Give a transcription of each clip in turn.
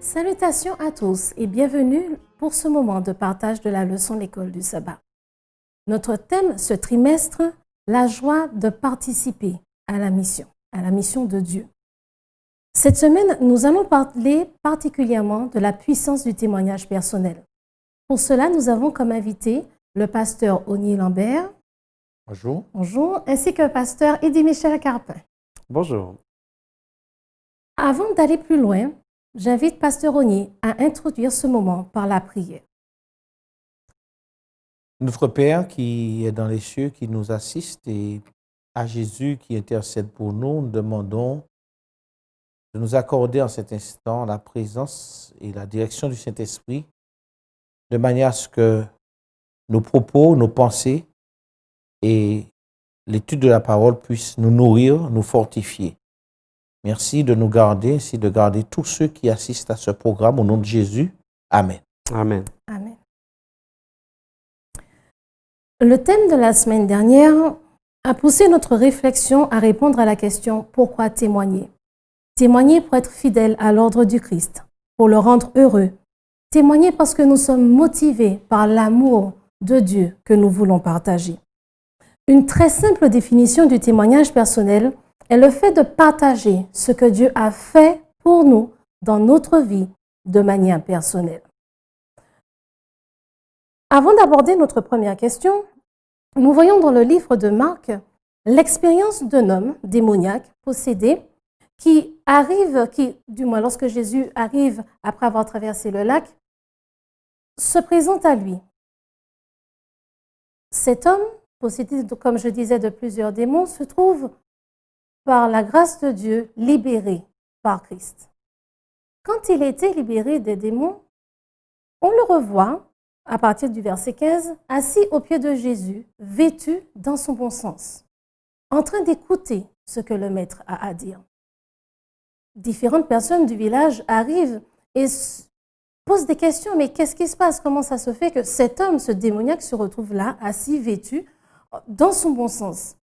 Salutations à tous et bienvenue pour ce moment de partage de la leçon de l'école du sabbat. Notre thème ce trimestre, la joie de participer à la mission de Dieu. Cette semaine, nous allons parler particulièrement de la puissance du témoignage personnel. Pour cela, nous avons comme invité le pasteur Ognier Lambert. Bonjour. Bonjour, ainsi que le pasteur Eddy Michel Carpin. Bonjour. Avant d'aller plus loin, j'invite pasteur Ognier à introduire ce moment par la prière. Notre Père qui est dans les cieux, qui nous assiste, et à Jésus qui intercède pour nous, nous demandons de nous accorder en cet instant la présence et la direction du Saint-Esprit, de manière à ce que nos propos, nos pensées et l'étude de la parole puissent nous nourrir, nous fortifier. Merci de nous garder, ainsi de garder tous ceux qui assistent à ce programme au nom de Jésus. Amen. Amen. Amen. Le thème de la semaine dernière a poussé notre réflexion à répondre à la question « Pourquoi témoigner ?» Témoigner pour être fidèle à l'ordre du Christ, pour le rendre heureux. Témoigner parce que nous sommes motivés par l'amour de Dieu que nous voulons partager. Une très simple définition du témoignage personnel est le fait de partager ce que Dieu a fait pour nous dans notre vie de manière personnelle. Avant d'aborder notre première question, nous voyons dans le livre de Marc l'expérience d'un homme démoniaque possédé du moins lorsque Jésus arrive après avoir traversé le lac, se présente à lui. Cet homme, possédé, comme je disais, de plusieurs démons, se trouve par la grâce de Dieu, libéré par Christ. Quand il a été libéré des démons, on le revoit, à partir du verset 15, assis aux pieds de Jésus, vêtu dans son bon sens, en train d'écouter ce que le maître a à dire. Différentes personnes du village arrivent et posent des questions, mais qu'est-ce qui se passe? Comment ça se fait que cet homme, ce démoniaque, se retrouve là, assis, vêtu, dans son bon sens?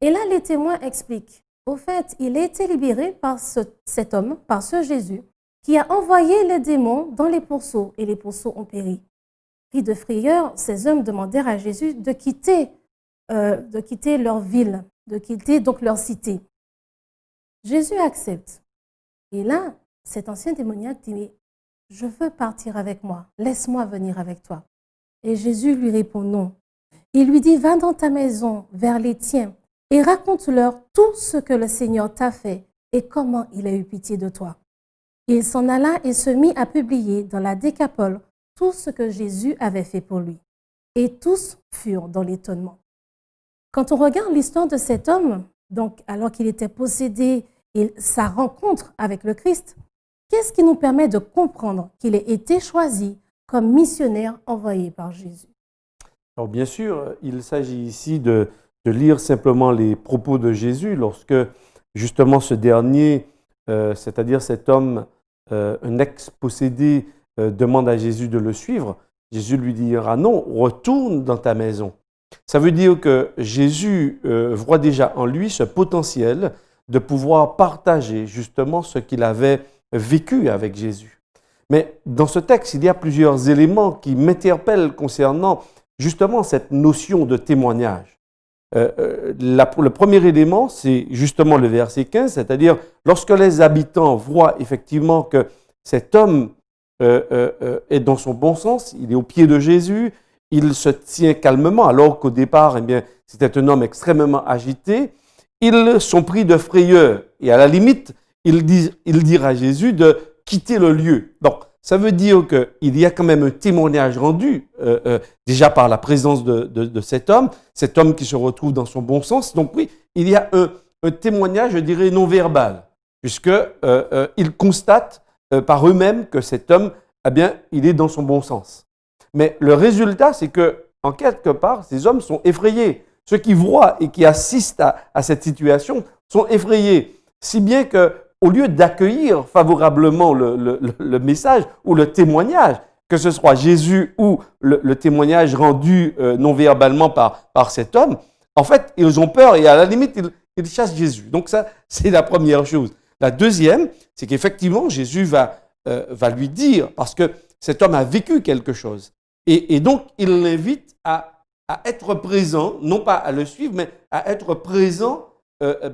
Et là, les témoins expliquent. Au fait, il a été libéré par cet homme, par ce Jésus, qui a envoyé les démons dans les pourceaux, et les pourceaux ont péri. Pris de frayeur, ces hommes demandèrent à Jésus de quitter leur ville, de quitter donc leur cité. Jésus accepte. Et là, cet ancien démoniaque dit, mais je veux partir avec moi, laisse-moi venir avec toi. Et Jésus lui répond non. Il lui dit, va dans ta maison, vers les tiens, et raconte-leur tout ce que le Seigneur t'a fait et comment il a eu pitié de toi. Il s'en alla et se mit à publier dans la Décapole tout ce que Jésus avait fait pour lui. Et tous furent dans l'étonnement. Quand on regarde l'histoire de cet homme, donc alors qu'il était possédé et sa rencontre avec le Christ, qu'est-ce qui nous permet de comprendre qu'il ait été choisi comme missionnaire envoyé par Jésus? Alors bien sûr, il s'agit ici de lire simplement les propos de Jésus lorsque justement ce dernier, c'est-à-dire cet homme, un ex-possédé, demande à Jésus de le suivre. Jésus lui dira non, retourne dans ta maison. Ça veut dire que Jésus voit déjà en lui ce potentiel de pouvoir partager justement ce qu'il avait vécu avec Jésus. Mais dans ce texte, il y a plusieurs éléments qui m'interpellent concernant justement cette notion de témoignage. Le premier élément, c'est justement le verset 15, c'est-à-dire lorsque les habitants voient effectivement que cet homme est dans son bon sens, il est au pied de Jésus, il se tient calmement, alors qu'au départ, eh bien, c'était un homme extrêmement agité. Ils sont pris de frayeur et à la limite, ils dirent à Jésus de quitter le lieu. Donc, ça veut dire qu'il y a quand même un témoignage rendu déjà par la présence de cet homme qui se retrouve dans son bon sens. Donc oui, il y a un témoignage, je dirais, non verbal, puisqu'ils constatent par eux-mêmes que cet homme, eh bien, il est dans son bon sens. Mais le résultat, c'est que, en quelque part, ces hommes sont effrayés. Ceux qui voient et qui assistent à cette situation sont effrayés, si bien qu'au lieu d'accueillir favorablement le message ou le témoignage, que ce soit Jésus ou le témoignage rendu non-verbalement par cet homme, en fait, ils ont peur et à la limite, ils chassent Jésus. Donc ça, c'est la première chose. La deuxième, c'est qu'effectivement, Jésus va va lui dire, parce que cet homme a vécu quelque chose. Et donc, il l'invite à être présent, non pas à le suivre, mais à être présent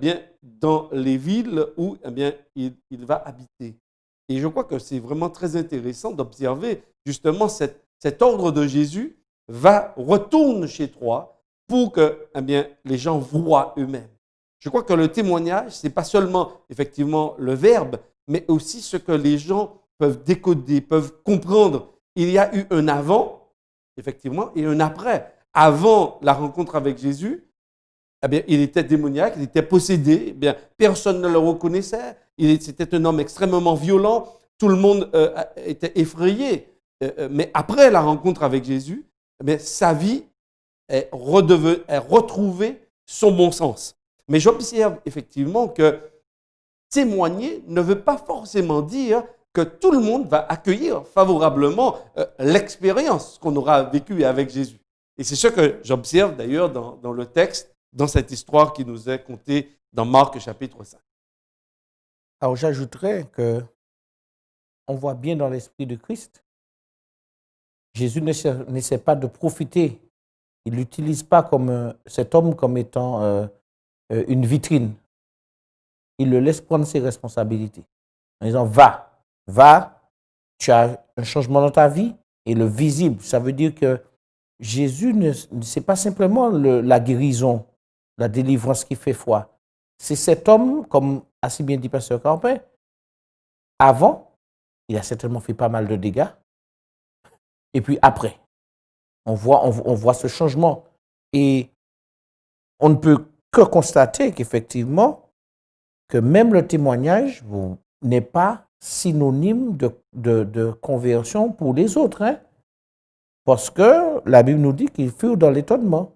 bien, dans les villes où bien, il va habiter. Et je crois que c'est vraiment très intéressant d'observer justement cet ordre de Jésus retourne chez toi pour que bien, les gens voient eux-mêmes. Je crois que le témoignage, ce n'est pas seulement effectivement le verbe, mais aussi ce que les gens peuvent décoder, peuvent comprendre. Il y a eu un avant, effectivement, et un après. Avant la rencontre avec Jésus, eh bien, il était démoniaque, il était possédé, eh bien, personne ne le reconnaissait, c'était un homme extrêmement violent, tout le monde était effrayé. Mais après la rencontre avec Jésus, eh bien, sa vie est retrouvée son bon sens. Mais j'observe effectivement que témoigner ne veut pas forcément dire que tout le monde va accueillir favorablement l'expérience qu'on aura vécue avec Jésus. Et c'est ce que j'observe d'ailleurs dans le texte, dans cette histoire qui nous est contée dans Marc chapitre 5. Alors j'ajouterais que on voit bien dans l'esprit de Christ, Jésus n'essaie pas de profiter. Il n'utilise pas cet homme comme étant une vitrine. Il le laisse prendre ses responsabilités. En disant, va, tu as un changement dans ta vie. Et le visible, ça veut dire que Jésus, ce n'est pas simplement la guérison, la délivrance qui fait foi. C'est cet homme, comme a si bien dit Pasteur Campin, avant, il a certainement fait pas mal de dégâts. Et puis après, on voit ce changement. Et on ne peut que constater qu'effectivement, que même le témoignage n'est pas synonyme de conversion pour les autres. Hein? Parce que la Bible nous dit qu'ils furent dans l'étonnement.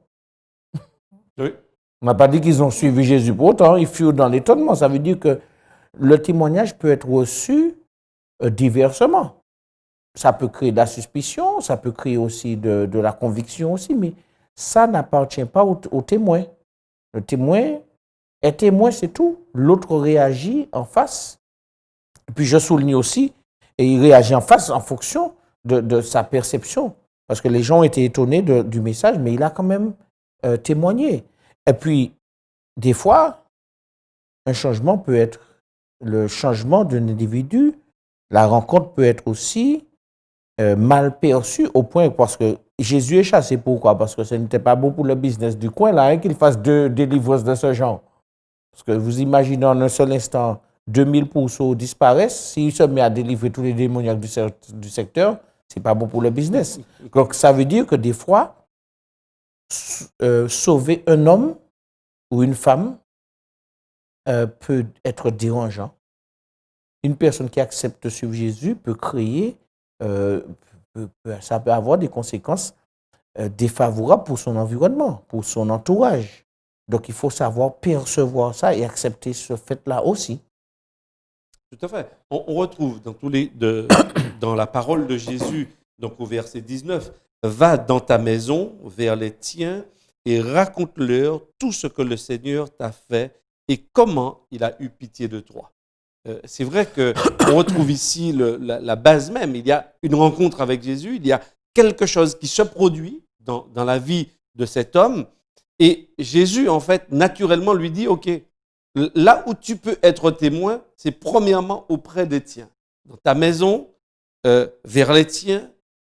Oui. On n'a pas dit qu'ils ont suivi Jésus pour autant, ils furent dans l'étonnement. Ça veut dire que le témoignage peut être reçu diversement. Ça peut créer de la suspicion, ça peut créer aussi de la conviction aussi, mais ça n'appartient pas au témoin. Le témoin est témoin, c'est tout. L'autre réagit en face. Et puis je souligne aussi, et il réagit en face en fonction de sa perception. Parce que les gens ont été étonnés du message, mais il a quand même témoigné. Et puis, des fois, un changement peut être le changement d'un individu. La rencontre peut être aussi mal perçue au point, parce que Jésus est chassé. Pourquoi? Parce que ce n'était pas bon pour le business du coin, là, hein, qu'il fasse deux délivrances de ce genre. Parce que vous imaginez en un seul instant, 2000 pourceaux disparaissent. S'il se met à délivrer tous les démoniaques du secteur, ce n'est pas bon pour le business. Donc, ça veut dire que des fois, sauver un homme ou une femme peut être dérangeant. Une personne qui accepte de suivre Jésus peut créer, ça peut avoir des conséquences défavorables pour son environnement, pour son entourage. Donc, il faut savoir percevoir ça et accepter ce fait-là aussi. Tout à fait. On retrouve dans la parole de Jésus, donc au verset 19, « Va dans ta maison vers les tiens et raconte-leur tout ce que le Seigneur t'a fait et comment il a eu pitié de toi. » C'est vrai qu'on retrouve ici la base même. Il y a une rencontre avec Jésus, il y a quelque chose qui se produit dans la vie de cet homme. Et Jésus, en fait, naturellement lui dit, OK, là où tu peux être témoin, c'est premièrement auprès des tiens. Dans ta maison, vers les tiens,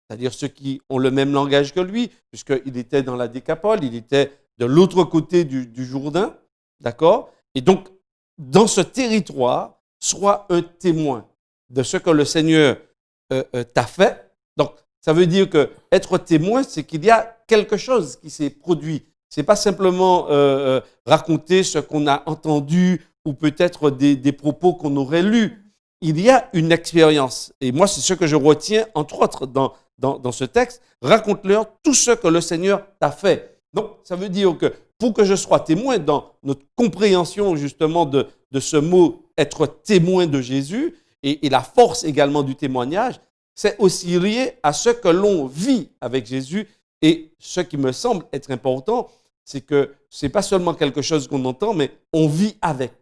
c'est-à-dire ceux qui ont le même langage que lui, puisqu'il était dans la Décapole, il était de l'autre côté du Jourdain, d'accord? Et donc, dans ce territoire, sois un témoin de ce que le Seigneur t'a fait. Donc, ça veut dire que être témoin, c'est qu'il y a quelque chose qui s'est produit. Ce n'est pas simplement raconter ce qu'on a entendu ou peut-être des propos qu'on aurait lus. Il y a une expérience. Et moi, c'est ce que je retiens, entre autres, dans ce texte. Raconte-leur tout ce que le Seigneur t'a fait. Donc, ça veut dire que pour que je sois témoin dans notre compréhension justement de ce mot « être témoin de Jésus » et la force également du témoignage, c'est aussi lié à ce que l'on vit avec Jésus. Et ce qui me semble être important, c'est que ce n'est pas seulement quelque chose qu'on entend, mais on vit avec.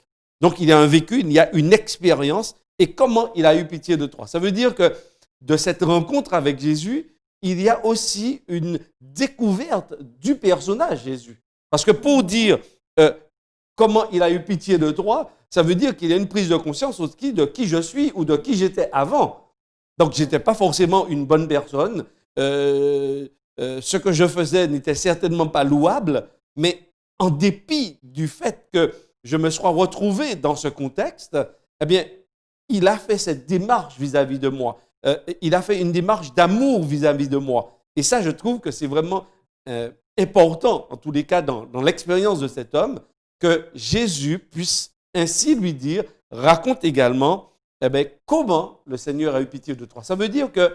Donc, il y a un vécu, il y a une expérience. et comment il a eu pitié de toi. Ça veut dire que de cette rencontre avec Jésus, il y a aussi une découverte du personnage Jésus. Parce que pour dire comment il a eu pitié de toi, ça veut dire qu'il y a une prise de conscience aussi de qui je suis ou de qui j'étais avant. Donc, je n'étais pas forcément une bonne personne. Ce que je faisais n'était certainement pas louable, mais en dépit du fait que je me sois retrouvé dans ce contexte, eh bien, il a fait cette démarche vis-à-vis de moi. Il a fait une démarche d'amour vis-à-vis de moi. Et ça, je trouve que c'est vraiment important, en tous les cas, dans l'expérience de cet homme, que Jésus puisse ainsi lui dire, raconte également comment le Seigneur a eu pitié de toi. Ça veut dire que,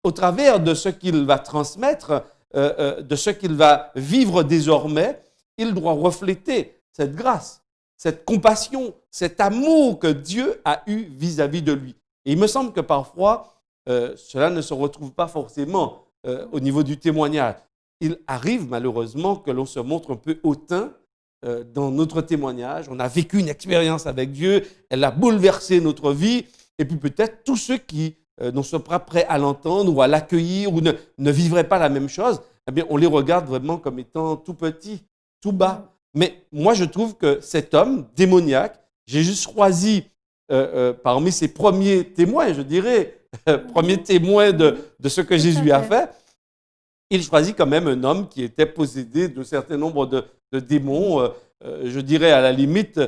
au travers de ce qu'il va transmettre, de ce qu'il va vivre désormais, il doit refléter cette grâce, cette compassion, cet amour que Dieu a eu vis-à-vis de lui. Et il me semble que parfois, cela ne se retrouve pas forcément au niveau du témoignage. Il arrive malheureusement que l'on se montre un peu hautain dans notre témoignage. On a vécu une expérience avec Dieu, elle a bouleversé notre vie, et puis peut-être tous ceux qui ne sont pas prêts à l'entendre ou à l'accueillir ou ne vivraient pas la même chose, eh bien, on les regarde vraiment comme étant tout petits, tout bas. Mais moi, je trouve que cet homme démoniaque, j'ai juste choisi parmi ses premiers témoins, je dirais, premiers témoins de ce que Jésus a fait, il choisit quand même un homme qui était possédé d'un certain nombre de démons. Je dirais à la limite,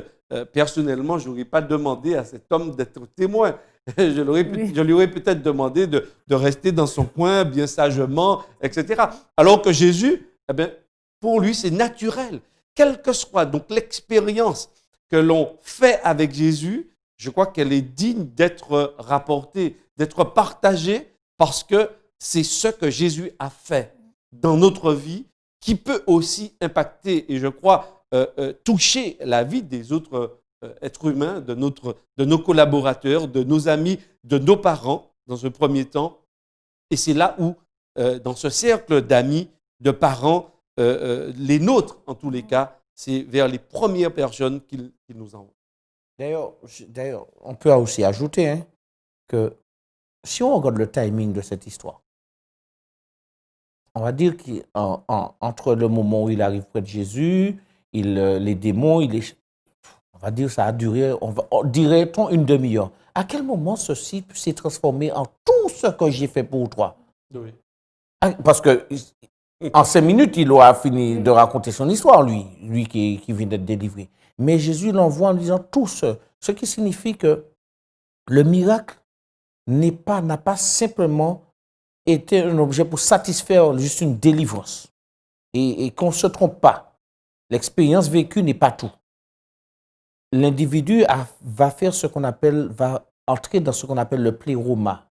personnellement, je n'aurais pas demandé à cet homme d'être témoin. Je lui aurais peut-être demandé de rester dans son coin, bien sagement, etc. Alors que Jésus, eh bien, pour lui, c'est naturel. Quelle que soit donc l'expérience que l'on fait avec Jésus, je crois qu'elle est digne d'être rapportée, d'être partagée, parce que c'est ce que Jésus a fait dans notre vie qui peut aussi impacter, et je crois, toucher la vie des autres êtres humains, de nos collaborateurs, de nos amis, de nos parents, dans un premier temps. Et c'est là où, dans ce cercle d'amis, de parents, les nôtres, en tous les cas, c'est vers les premières personnes qu'il nous envoie. D'ailleurs, on peut aussi ajouter que si on regarde le timing de cette histoire, on va dire qu'entre le moment où il arrive près de Jésus, les démons, on va dire ça a duré, dirait-on, une demi-heure. À quel moment ceci s'est transformé en tout ce que j'ai fait pour toi? Oui. Parce que en 5 minutes, il aura fini de raconter son histoire, lui qui vient d'être délivré. Mais Jésus l'envoie en disant tout ce qui signifie que le miracle n'a pas simplement été un objet pour satisfaire juste une délivrance. Et qu'on ne se trompe pas. L'expérience vécue n'est pas tout. L'individu va entrer dans ce qu'on appelle le pléroma.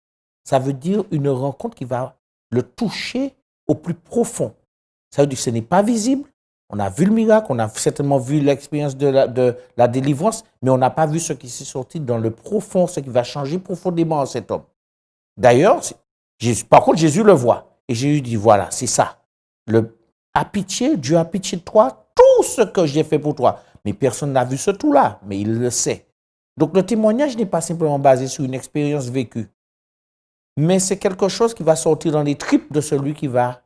Ça veut dire une rencontre qui va le toucher au plus profond. Ça veut dire que ce n'est pas visible. On a vu le miracle, on a certainement vu l'expérience de la délivrance, mais on n'a pas vu ce qui s'est sorti dans le profond, ce qui va changer profondément cet homme. D'ailleurs, par contre, Jésus le voit. Et Jésus dit, voilà, c'est ça. Dieu a pitié de toi, tout ce que j'ai fait pour toi. Mais personne n'a vu ce tout-là, mais il le sait. Donc le témoignage n'est pas simplement basé sur une expérience vécue, mais c'est quelque chose qui va sortir dans les tripes de celui qui va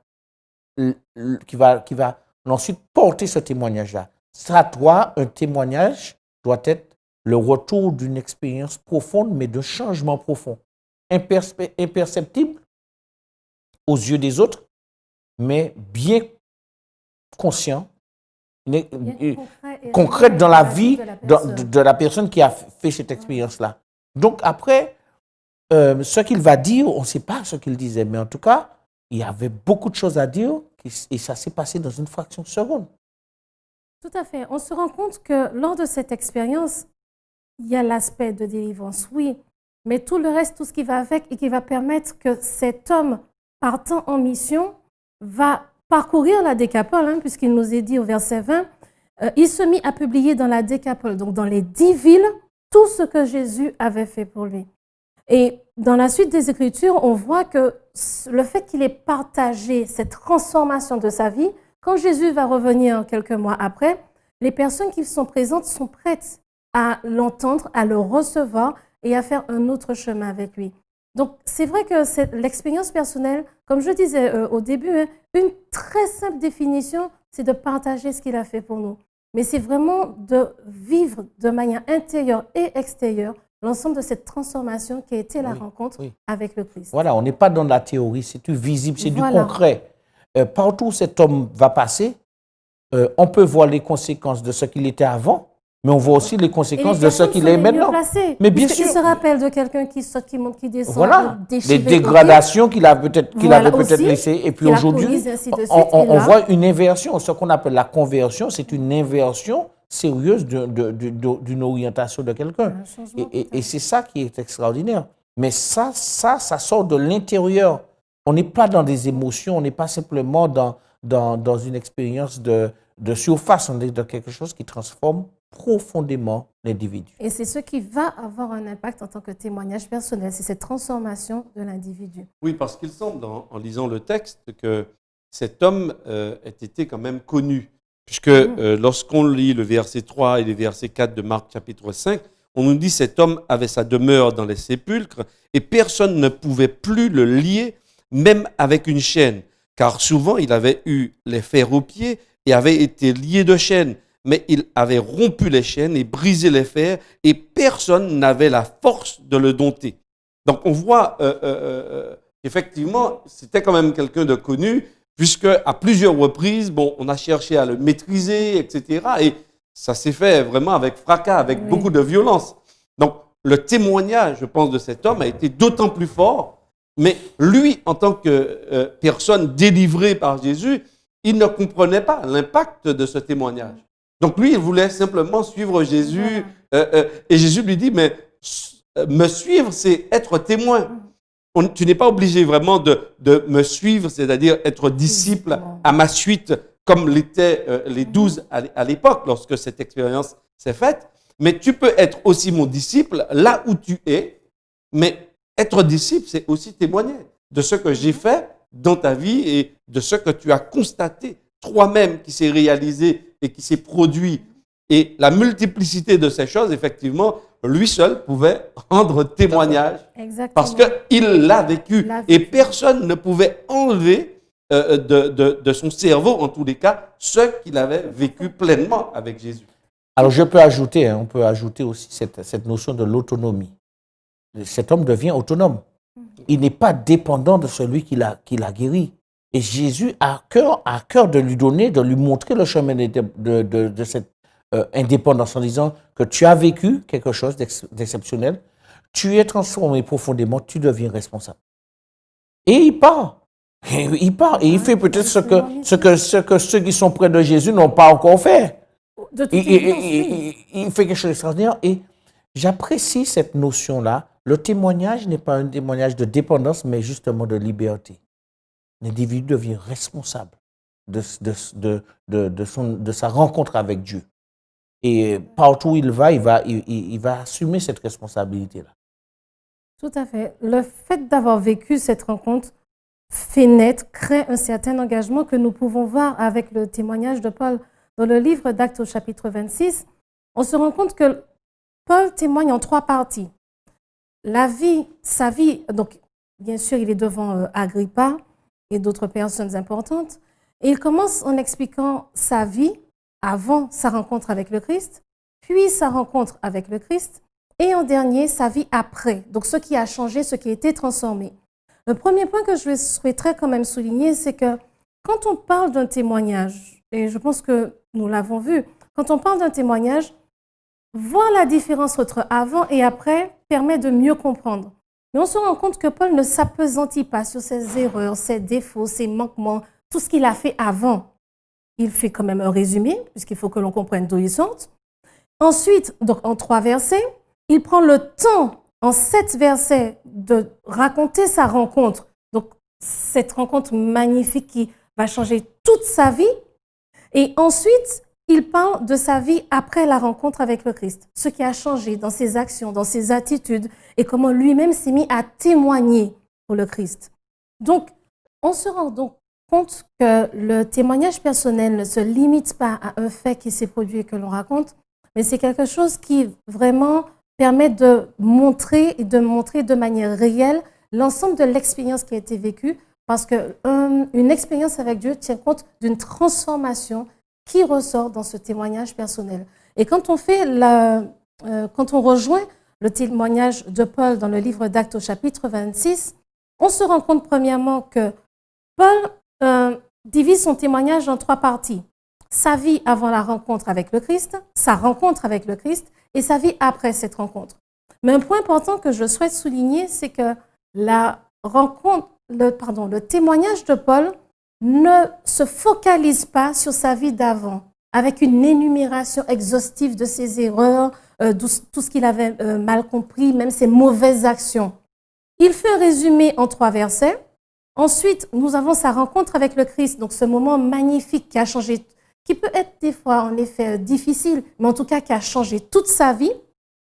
ensuite porter ce témoignage-là. À toi, un témoignage doit être le retour d'une expérience profonde, mais de changement profond. Imperceptible aux yeux des autres, mais bien conscient, concrète dans la vie de la personne qui a fait cette expérience-là. Donc après, ce qu'il va dire, on ne sait pas ce qu'il disait, mais en tout cas, il y avait beaucoup de choses à dire et ça s'est passé dans une fraction de seconde. Tout à fait. On se rend compte que lors de cette expérience, il y a l'aspect de délivrance, oui, mais tout le reste, tout ce qui va avec et qui va permettre que cet homme partant en mission va parcourir la Décapole, puisqu'il nous est dit au verset 20, il se mit à publier dans la Décapole, donc dans les 10 villes, tout ce que Jésus avait fait pour lui. Et dans la suite des Écritures, on voit que le fait qu'il ait partagé cette transformation de sa vie, quand Jésus va revenir quelques mois après, les personnes qui sont présentes sont prêtes à l'entendre, à le recevoir et à faire un autre chemin avec lui. Donc, c'est vrai que l'expérience personnelle, comme je disais au début, hein, une très simple définition, c'est de partager ce qu'il a fait pour nous. Mais c'est vraiment de vivre de manière intérieure et extérieure l'ensemble de cette transformation qui a été la rencontre avec le Christ. Voilà, on n'est pas dans la théorie, c'est du visible, c'est Voilà. du concret. Partout où cet homme va passer, on peut voir les conséquences de ce qu'il était avant, mais on voit aussi les conséquences de ce qu'il est maintenant. Mais bien sûr. Il se rappelle de quelqu'un qui saute, qui monte, qui descend. Voilà, les dégradations qu'il avait peut-être laissées. Et puis aujourd'hui, on voit une inversion. Ce qu'on appelle la conversion, c'est une inversion sérieuse d'une orientation de quelqu'un. Et c'est ça qui est extraordinaire. Mais ça sort de l'intérieur. On n'est pas dans des émotions, on n'est pas simplement dans une expérience de surface, on est dans quelque chose qui transforme profondément l'individu. Et c'est ce qui va avoir un impact en tant que témoignage personnel, c'est cette transformation de l'individu. Oui, parce qu'il semble, en lisant le texte, que cet homme ait été quand même connu. Puisque lorsqu'on lit le verset 3 et le verset 4 de Marc chapitre 5, on nous dit « Cet homme avait sa demeure dans les sépulcres et personne ne pouvait plus le lier, même avec une chaîne, car souvent il avait eu les fers aux pieds et avait été lié de chaînes. Mais il avait rompu les chaînes et brisé les fers, et personne n'avait la force de le dompter. » Donc on voit qu'effectivement, c'était quand même quelqu'un de connu, puisque à plusieurs reprises, on a cherché à le maîtriser, etc. Et ça s'est fait vraiment avec fracas, avec beaucoup de violence. Donc le témoignage, je pense, de cet homme a été d'autant plus fort, mais lui, en tant que personne délivrée par Jésus, il ne comprenait pas l'impact de ce témoignage. Donc lui, il voulait simplement suivre Jésus. Et Jésus lui dit, mais me suivre, c'est être témoin. Tu n'es pas obligé vraiment de me suivre, c'est-à-dire être disciple à ma suite, comme l'étaient les 12 à l'époque, lorsque cette expérience s'est faite. Mais tu peux être aussi mon disciple là où tu es. Mais être disciple, c'est aussi témoigner de ce que j'ai fait dans ta vie et de ce que tu as constaté toi-même qui s'est réalisé et qui s'est produit. Et la multiplicité de ces choses, effectivement, lui seul pouvait rendre témoignage. Exactement. Parce qu'il l'a vécu. Et personne ne pouvait enlever de son cerveau, en tous les cas, ce qu'il avait vécu pleinement avec Jésus. Alors je peux ajouter, on peut ajouter aussi cette notion de l'autonomie. Cet homme devient autonome. Il n'est pas dépendant de celui qui l'a guéri. Et Jésus a à cœur de lui donner, de lui montrer le chemin de cette indépendance en disant que tu as vécu quelque chose d'exceptionnel, tu es transformé profondément, tu deviens responsable. Et il part. Et il fait peut-être ce que ceux qui sont près de Jésus n'ont pas encore fait. Il fait quelque chose d'extraordinaire. Et j'apprécie cette notion-là. Le témoignage n'est pas un témoignage de dépendance, mais justement de liberté. L'individu devient responsable de sa rencontre avec Dieu. Et partout où il va assumer cette responsabilité-là. Tout à fait. Le fait d'avoir vécu cette rencontre fait naître, crée un certain engagement que nous pouvons voir avec le témoignage de Paul. Dans le livre d'Actes au chapitre 26, on se rend compte que Paul témoigne en 3 parties. Sa vie, donc bien sûr il est devant Agrippa et d'autres personnes importantes, et il commence en expliquant sa vie avant sa rencontre avec le Christ, puis sa rencontre avec le Christ, et en dernier, sa vie après, donc ce qui a changé, ce qui a été transformé. Le premier point que je souhaiterais quand même souligner, c'est que quand on parle d'un témoignage, et je pense que nous l'avons vu, quand on parle d'un témoignage, voir la différence entre avant et après permet de mieux comprendre. Mais on se rend compte que Paul ne s'appesantit pas sur ses erreurs, ses défauts, ses manquements, tout ce qu'il a fait avant. Il fait quand même un résumé, puisqu'il faut que l'on comprenne d'où il sort. Ensuite, donc en 3 versets, il prend le temps, en 7 versets, de raconter sa rencontre. Donc, cette rencontre magnifique qui va changer toute sa vie. Et ensuite, il parle de sa vie après la rencontre avec le Christ, ce qui a changé dans ses actions, dans ses attitudes, et comment lui-même s'est mis à témoigner pour le Christ. Donc, on se rend donc compte que le témoignage personnel ne se limite pas à un fait qui s'est produit et que l'on raconte, mais c'est quelque chose qui vraiment permet de montrer de manière réelle l'ensemble de l'expérience qui a été vécue, parce qu'une expérience avec Dieu tient compte d'une transformation qui ressort dans ce témoignage personnel. Et quand on rejoint le témoignage de Paul dans le livre d'Actes au chapitre 26, on se rend compte premièrement que Paul divise son témoignage en 3 parties. Sa vie avant la rencontre avec le Christ, sa rencontre avec le Christ et sa vie après cette rencontre. Mais un point important que je souhaite souligner, c'est que le témoignage de Paul ne se focalise pas sur sa vie d'avant, avec une énumération exhaustive de ses erreurs, tout ce qu'il avait mal compris, même ses mauvaises actions. Il fait un résumé en 3 versets. Ensuite, nous avons sa rencontre avec le Christ, donc ce moment magnifique qui a changé, qui peut être des fois en effet difficile, mais en tout cas qui a changé toute sa vie.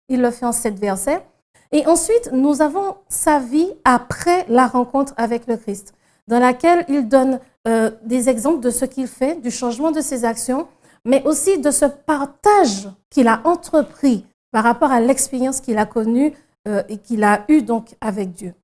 Il le fait en 7 versets. Et ensuite, nous avons sa vie après la rencontre avec le Christ, dans laquelle il donne des exemples de ce qu'il fait, du changement de ses actions, mais aussi de ce partage qu'il a entrepris par rapport à l'expérience qu'il a connue et qu'il a eue donc avec Dieu.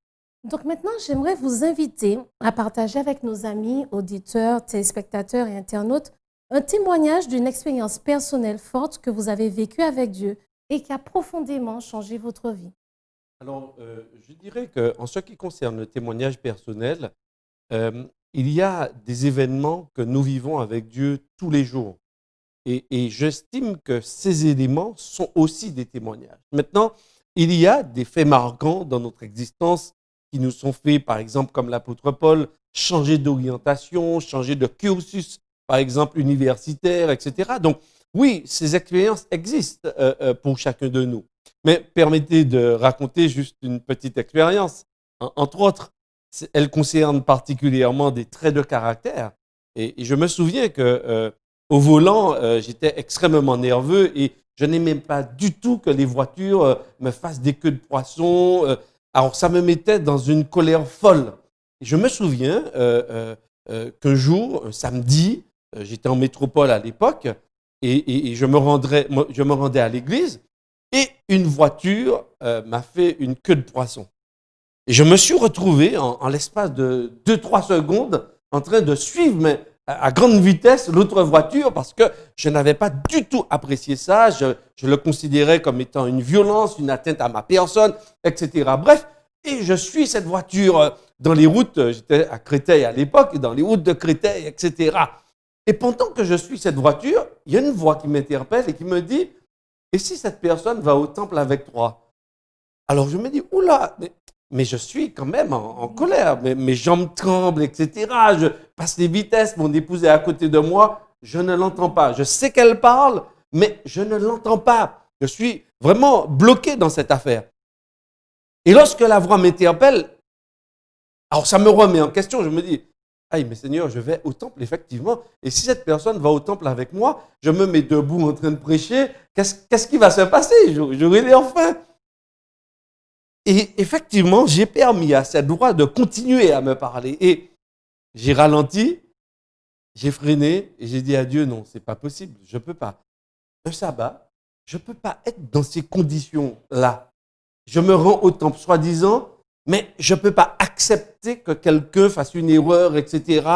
Donc maintenant, j'aimerais vous inviter à partager avec nos amis, auditeurs, téléspectateurs et internautes un témoignage d'une expérience personnelle forte que vous avez vécue avec Dieu et qui a profondément changé votre vie. Alors, je dirais qu'en ce qui concerne le témoignage personnel, il y a des événements que nous vivons avec Dieu tous les jours. Et j'estime que ces éléments sont aussi des témoignages. Maintenant, il y a des faits marquants dans notre existence qui nous sont faits, par exemple, comme l'apôtre Paul, changer d'orientation, changer de cursus, par exemple, universitaire, etc. Donc, oui, ces expériences existent pour chacun de nous. Mais permettez de raconter juste une petite expérience. Entre autres, elle concerne particulièrement des traits de caractère. Et je me souviens que au volant, j'étais extrêmement nerveux et je n'aimais pas du tout que les voitures me fassent des queues de poisson. Alors, ça me mettait dans une colère folle. Et je me souviens qu'un jour, un samedi, j'étais en métropole à l'époque et je me rendais à l'église et une voiture m'a fait une queue de poisson. Et je me suis retrouvé en l'espace de 2-3 secondes en train de suivre, mais à grande vitesse, l'autre voiture parce que je n'avais pas du tout apprécié ça. Je le considérais comme étant une violence, une atteinte à ma personne, etc. Bref, et je suis cette voiture dans les routes, j'étais à Créteil à l'époque, dans les routes de Créteil, etc. Et pendant que je suis cette voiture, il y a une voix qui m'interpelle et qui me dit « Et si cette personne va au temple avec toi ?» Alors je me dis « Oula, mais je suis quand même en colère, mes jambes tremblent, etc. Je passe les vitesses, mon épouse est à côté de moi, je ne l'entends pas. Je sais qu'elle parle, mais je ne l'entends pas. Je suis vraiment bloqué dans cette affaire. Et lorsque la voix m'interpelle, alors ça me remet en question, je me dis, aïe, mais Seigneur, je vais au temple, effectivement. Et si cette personne va au temple avec moi, je me mets debout en train de prêcher, qu'est-ce qui va se passer? J'aurai l'air faim. Et effectivement, j'ai permis à cette voix de continuer à me parler. Et j'ai ralenti, j'ai freiné et j'ai dit à Dieu, non, c'est pas possible, je peux pas. Un sabbat, je peux pas être dans ces conditions-là. Je me rends au temple, soi-disant, mais je peux pas accepter que quelqu'un fasse une erreur, etc.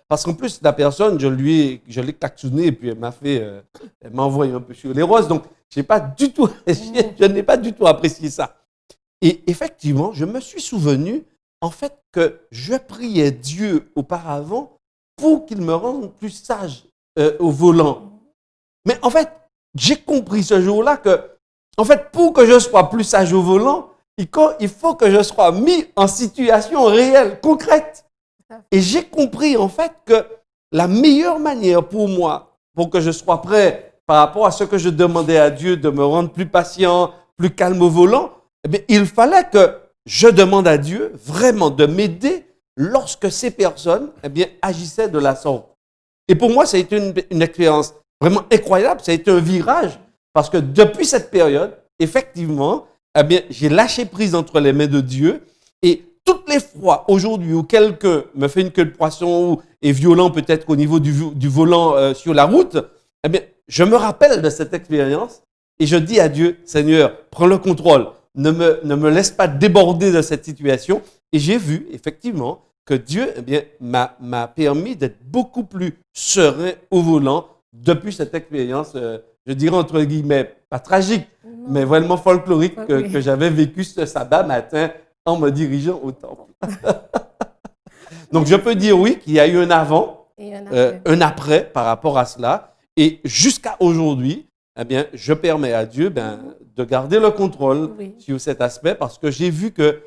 Parce qu'en plus, la personne, je l'ai klaxonné et puis elle m'a envoyé un peu sur les roses. Donc, je n'ai pas du tout apprécié ça. Et effectivement, je me suis souvenu, en fait, que je priais Dieu auparavant pour qu'il me rende plus sage au volant. Mais en fait, j'ai compris ce jour-là que, en fait, pour que je sois plus sage au volant, il faut que je sois mis en situation réelle, concrète. Et j'ai compris, en fait, que la meilleure manière pour moi, pour que je sois prêt par rapport à ce que je demandais à Dieu de me rendre plus patient, plus calme au volant, eh bien, il fallait que je demande à Dieu vraiment de m'aider lorsque ces personnes agissaient de la sorte. Et pour moi, ça a été une expérience vraiment incroyable. Ça a été un virage parce que depuis cette période, effectivement, j'ai lâché prise entre les mains de Dieu et toutes les fois aujourd'hui où quelqu'un me fait une queue de poisson ou est violent peut-être au niveau du volant sur la route, je me rappelle de cette expérience et je dis à Dieu, Seigneur, prends le contrôle, ne me laisse pas déborder de cette situation. Et j'ai vu effectivement que Dieu m'a permis d'être beaucoup plus serein au volant depuis cette expérience, je dirais entre guillemets, pas tragique, mais vraiment folklorique que j'avais vécu ce sabbat matin en me dirigeant au temple. Donc je peux dire oui qu'il y a eu un avant, un après par rapport à cela. Et jusqu'à aujourd'hui, je permets à Dieu de garder le contrôle sur cet aspect parce que j'ai vu que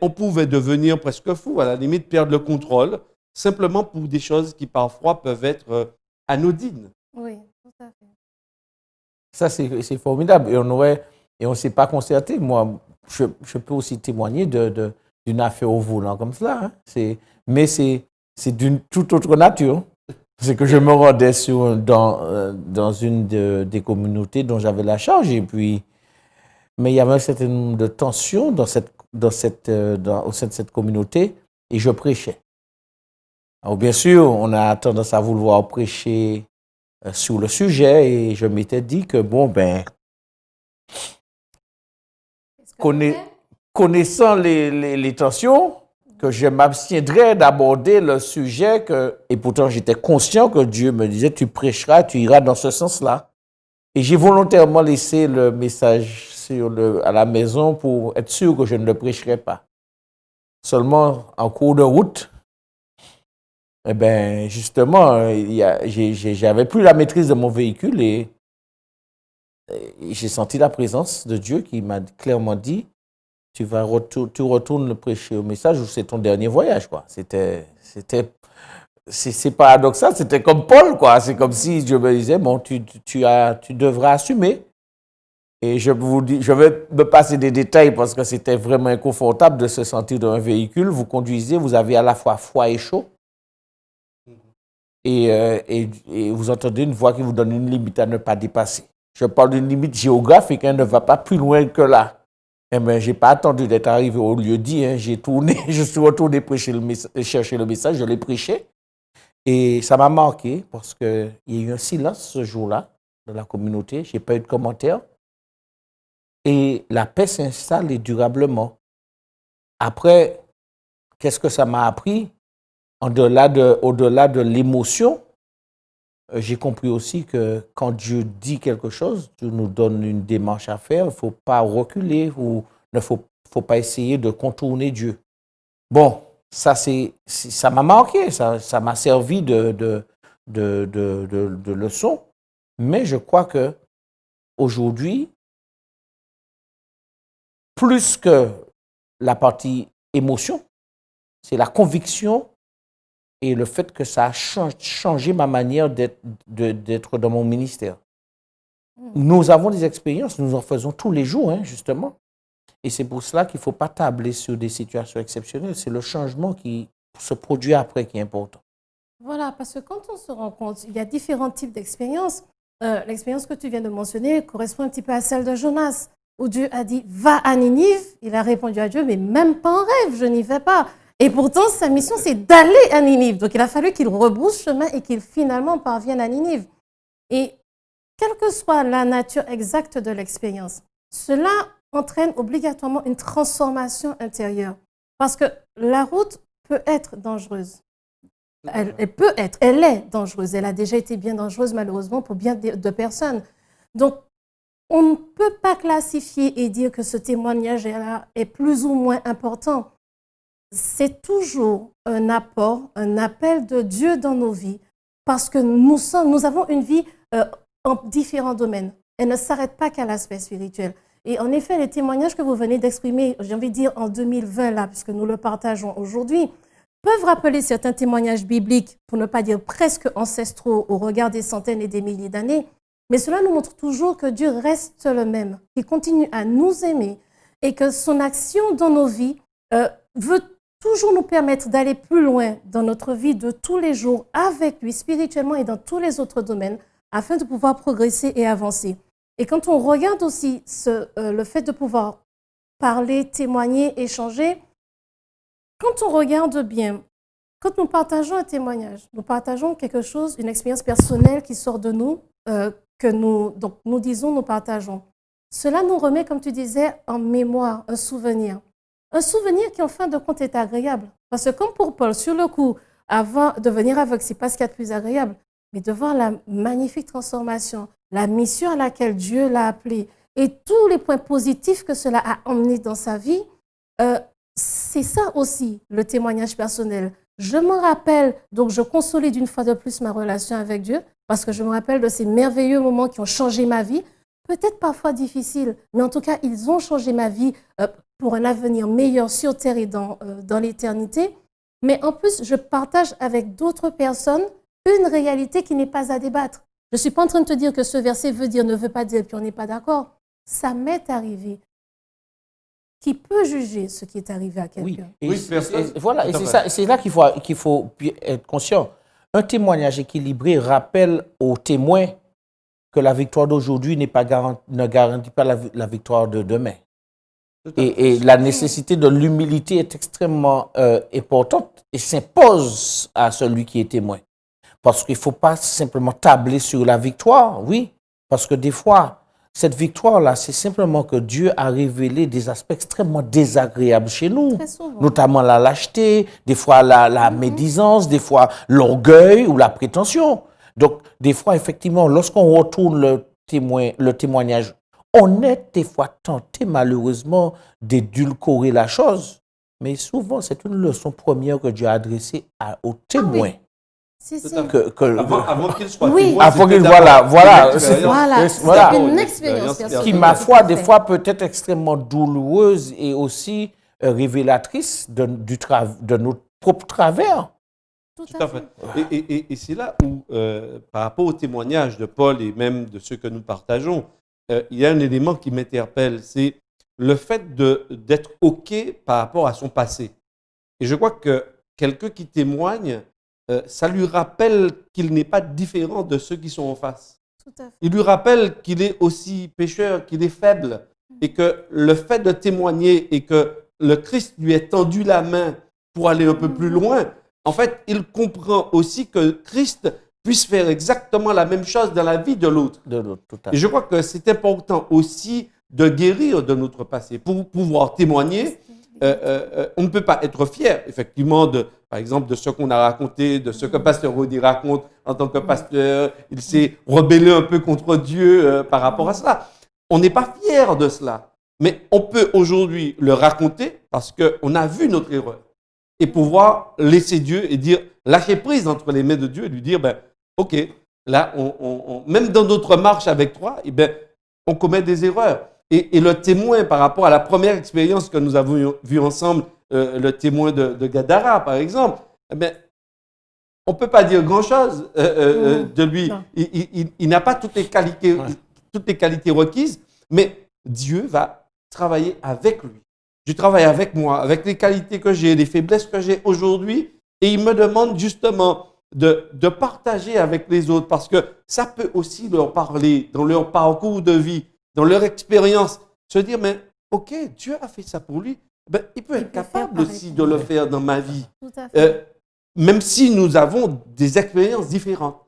on pouvait devenir presque fou, à la limite perdre le contrôle, simplement pour des choses qui parfois peuvent être anodines. Oui, tout à fait. Ça, c'est formidable. Et on ne s'est pas concerté. Moi, je peux aussi témoigner d'une affaire au volant comme cela. Hein. Mais c'est d'une toute autre nature. C'est que je me rendais dans une des communautés dont j'avais la charge. Mais il y avait un certain nombre de tensions au sein de cette communauté et je prêchais. Alors, bien sûr, on a tendance à vouloir prêcher sur le sujet et je m'étais dit que, connaissant les tensions, que je m'abstiendrais d'aborder le sujet et pourtant j'étais conscient que Dieu me disait tu prêcheras, tu iras dans ce sens-là. Et j'ai volontairement laissé le message à la maison pour être sûr que je ne le prêcherais pas. Seulement, en cours de route, justement, j'avais plus la maîtrise de mon véhicule et j'ai senti la présence de Dieu qui m'a clairement dit tu retournes prêcher au message ou c'est ton dernier voyage, quoi. C'est paradoxal, c'était comme Paul, quoi. C'est comme si Dieu me disait, bon, tu devras assumer. Et je vais me passer des détails parce que c'était vraiment inconfortable de se sentir dans un véhicule. Vous conduisez, vous avez à la fois froid et chaud. Et vous entendez une voix qui vous donne une limite à ne pas dépasser. Je parle d'une limite géographique, ne va pas plus loin que là. Je n'ai pas attendu d'être arrivé au lieu dit. Je suis retourné chercher le message, je l'ai prêché. Et ça m'a marqué parce qu'il y a eu un silence ce jour-là dans la communauté. Je n'ai pas eu de commentaires. Et la paix s'installe durablement. Après, qu'est-ce que ça m'a appris? Au-delà de l'émotion, j'ai compris aussi que quand Dieu dit quelque chose, Dieu nous donne une démarche à faire, il ne faut pas reculer ou il ne faut pas essayer de contourner Dieu. Bon, ça m'a marqué, ça m'a servi de leçon, mais je crois que aujourd'hui, plus que la partie émotion, c'est la conviction et le fait que ça a changé ma manière d'être dans mon ministère. Nous avons des expériences, nous en faisons tous les jours, hein, justement. Et c'est pour cela qu'il ne faut pas tabler sur des situations exceptionnelles. C'est le changement qui se produit après qui est important. Voilà, parce que quand on se rend compte, il y a différents types d'expériences. L'expérience que tu viens de mentionner correspond un petit peu à celle de Jonas, où Dieu a dit « va à Ninive ». Il a répondu à Dieu « mais même pas en rêve, je n'y vais pas ». Et pourtant, sa mission, c'est d'aller à Ninive. Donc, il a fallu qu'il rebrousse chemin et qu'il finalement parvienne à Ninive. Et quelle que soit la nature exacte de l'expérience, cela entraîne obligatoirement une transformation intérieure. Parce que la route peut être dangereuse. Elle est dangereuse. Elle a déjà été bien dangereuse, malheureusement, pour bien de personnes. Donc, on ne peut pas classifier et dire que ce témoignage-là est plus ou moins important. C'est toujours un apport, un appel de Dieu dans nos vies, parce que nous avons une vie en différents domaines. Elle ne s'arrête pas qu'à l'aspect spirituel. Et en effet, les témoignages que vous venez d'exprimer, j'ai envie de dire en 2020, là, puisque nous le partageons aujourd'hui, peuvent rappeler certains témoignages bibliques, pour ne pas dire presque ancestraux, au regard des centaines et des milliers d'années. Mais cela nous montre toujours que Dieu reste le même, qu'il continue à nous aimer et que son action dans nos vies veut toujours nous permettre d'aller plus loin dans notre vie de tous les jours avec lui, spirituellement et dans tous les autres domaines, afin de pouvoir progresser et avancer. Et quand on regarde aussi le fait de pouvoir parler, témoigner, échanger, quand on regarde bien, quand nous partageons un témoignage, nous partageons quelque chose, une expérience personnelle qui sort de nous, que nous disons, nous partageons, cela nous remet, comme tu disais, en mémoire, un souvenir. Un souvenir qui, en fin de compte, est agréable. Parce que comme pour Paul, sur le coup, avant de devenir aveugle, ce n'est pas ce qu'il y a de plus agréable, mais de voir la magnifique transformation, la mission à laquelle Dieu l'a appelé et tous les points positifs que cela a emmené dans sa vie, c'est ça aussi le témoignage personnel. Je me rappelle, donc je consolide une fois de plus ma relation avec Dieu, parce que je me rappelle de ces merveilleux moments qui ont changé ma vie, peut-être parfois difficiles, mais en tout cas, ils ont changé ma vie pour un avenir meilleur sur terre et dans l'éternité. Mais en plus, je partage avec d'autres personnes une réalité qui n'est pas à débattre. Je ne suis pas en train de te dire que ce verset veut dire, ne veut pas dire, puis on n'est pas d'accord. Ça m'est arrivé. Qui peut juger ce qui est arrivé à quelqu'un? Oui, voilà, et c'est là qu'il faut être conscient. Un témoignage équilibré rappelle aux témoins que la victoire d'aujourd'hui ne garantit pas la victoire de demain. Et la nécessité de l'humilité est extrêmement importante et s'impose à celui qui est témoin. Parce qu'il ne faut pas simplement tabler sur la victoire, oui, parce que des fois, cette victoire-là, c'est simplement que Dieu a révélé des aspects extrêmement désagréables chez nous, notamment la lâcheté, des fois la médisance, des fois l'orgueil ou la prétention. Donc, des fois, effectivement, lorsqu'on retourne le témoignage, on est des fois tenté, malheureusement, d'édulcorer la chose. Mais souvent, c'est une leçon première que Dieu a adressée aux témoins. Avant qu'il soit témoin, avant qu'il voilà. C'est une expérience qui, ma foi, des fois peut être extrêmement douloureuse et aussi révélatrice de notre propre travers. Tout à fait. Et c'est là où, par rapport au témoignage de Paul et même de ceux que nous partageons, il y a un élément qui m'interpelle, c'est le fait d'être OK par rapport à son passé. Et je crois que quelqu'un qui témoigne, ça lui rappelle qu'il n'est pas différent de ceux qui sont en face. Tout à fait. Il lui rappelle qu'il est aussi pécheur, qu'il est faible, et que le fait de témoigner et que le Christ lui ait tendu la main pour aller un peu plus loin, en fait, il comprend aussi que Christ puisse faire exactement la même chose dans la vie de l'autre. Et je crois que c'est important aussi de guérir de notre passé pour pouvoir témoigner. On ne peut pas être fier, effectivement, par exemple, de ce qu'on a raconté, de ce que Pasteur Rodi raconte en tant que pasteur. Il s'est rebellé un peu contre Dieu par rapport à cela. On n'est pas fier de cela. Mais on peut aujourd'hui le raconter parce qu'on a vu notre erreur. Et pouvoir laisser Dieu et dire, lâcher prise entre les mains de Dieu et lui dire, OK, là, même dans notre marche avec toi, on commet des erreurs. Et le témoin par rapport à la première expérience que nous avons vue ensemble, le témoin de Gadara, par exemple, on ne peut pas dire grand-chose de lui. Il n'a pas toutes les qualités requises, mais Dieu va travailler avec lui. Dieu travaille avec moi, avec les qualités que j'ai, les faiblesses que j'ai aujourd'hui, et il me demande justement de partager avec les autres, parce que ça peut aussi leur parler dans leur parcours de vie, dans leur expérience, se dire, mais OK, Dieu a fait ça pour lui, il peut être capable aussi de le faire dans ma vie. Même si nous avons des expériences différentes.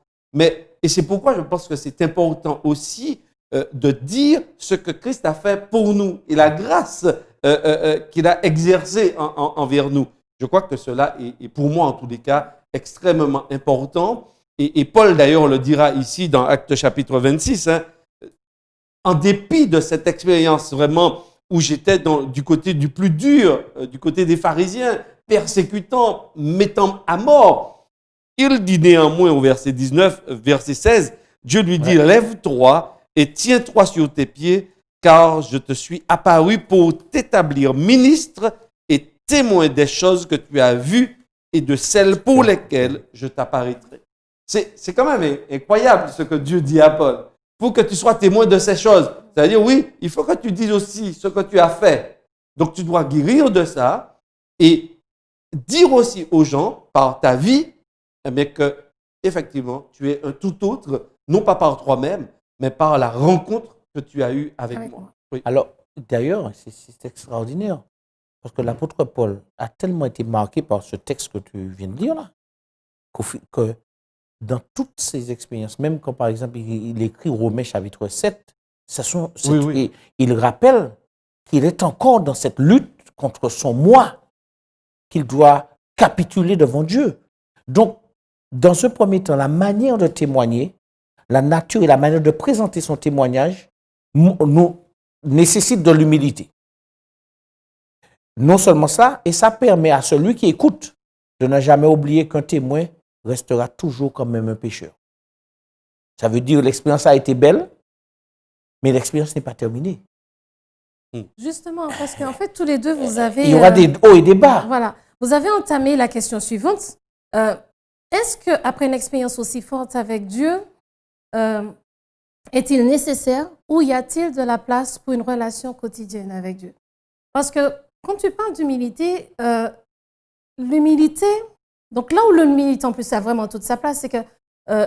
Et c'est pourquoi je pense que c'est important aussi de dire ce que Christ a fait pour nous et la grâce qu'il a exercée envers nous. Je crois que cela est pour moi, en tous les cas, extrêmement important. Et Paul, d'ailleurs, le dira ici dans Actes chapitre 26, en dépit de cette expérience vraiment où j'étais du côté du plus dur, du côté des pharisiens, persécutant, mettant à mort, il dit néanmoins au verset 19, verset 16, Dieu lui dit, lève-toi et tiens-toi sur tes pieds, car je te suis apparu pour t'établir ministre et témoin des choses que tu as vues et de celles pour lesquelles je t'apparaîtrai. C'est quand même incroyable ce que Dieu dit à Paul. Pour que tu sois témoin de ces choses. C'est-à-dire, oui, il faut que tu dises aussi ce que tu as fait. Donc, tu dois guérir de ça et dire aussi aux gens, par ta vie, que, effectivement, tu es un tout autre, non pas par toi-même, mais par la rencontre que tu as eue avec moi. Oui. Alors, d'ailleurs, c'est extraordinaire, parce que l'apôtre Paul a tellement été marqué par ce texte que tu viens de lire là, que dans toutes ses expériences, même quand par exemple il écrit Romains chapitre 7, il rappelle qu'il est encore dans cette lutte contre son moi, qu'il doit capituler devant Dieu. Donc, dans ce premier temps, la manière de témoigner, la nature et la manière de présenter son témoignage nous nécessite de l'humilité. Non seulement ça, et ça permet à celui qui écoute de ne jamais oublier qu'un témoin restera toujours quand même un pécheur. Ça veut dire que l'expérience a été belle, mais l'expérience n'est pas terminée. Justement, parce qu'en fait, tous les deux, vous avez... Il y aura des hauts et des bas. Voilà. Vous avez entamé la question suivante. Est-ce qu'après une expérience aussi forte avec Dieu, est-il nécessaire ou y a-t-il de la place pour une relation quotidienne avec Dieu? Parce que quand tu parles d'humilité, l'humilité, donc là où l'humilité en plus a vraiment toute sa place, c'est que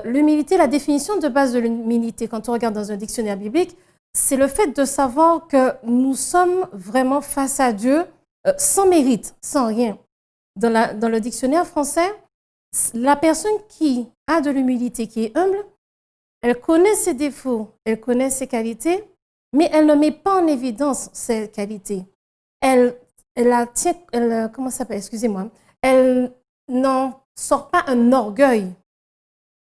l'humilité, la définition de base de l'humilité, quand on regarde dans un dictionnaire biblique, c'est le fait de savoir que nous sommes vraiment face à Dieu sans mérite, sans rien. Dans le dictionnaire français, la personne qui a de l'humilité, qui est humble, elle connaît ses défauts, elle connaît ses qualités, mais elle ne met pas en évidence ses qualités. Comment ça s'appelle? Excusez-moi. Elle n'en sort pas un orgueil,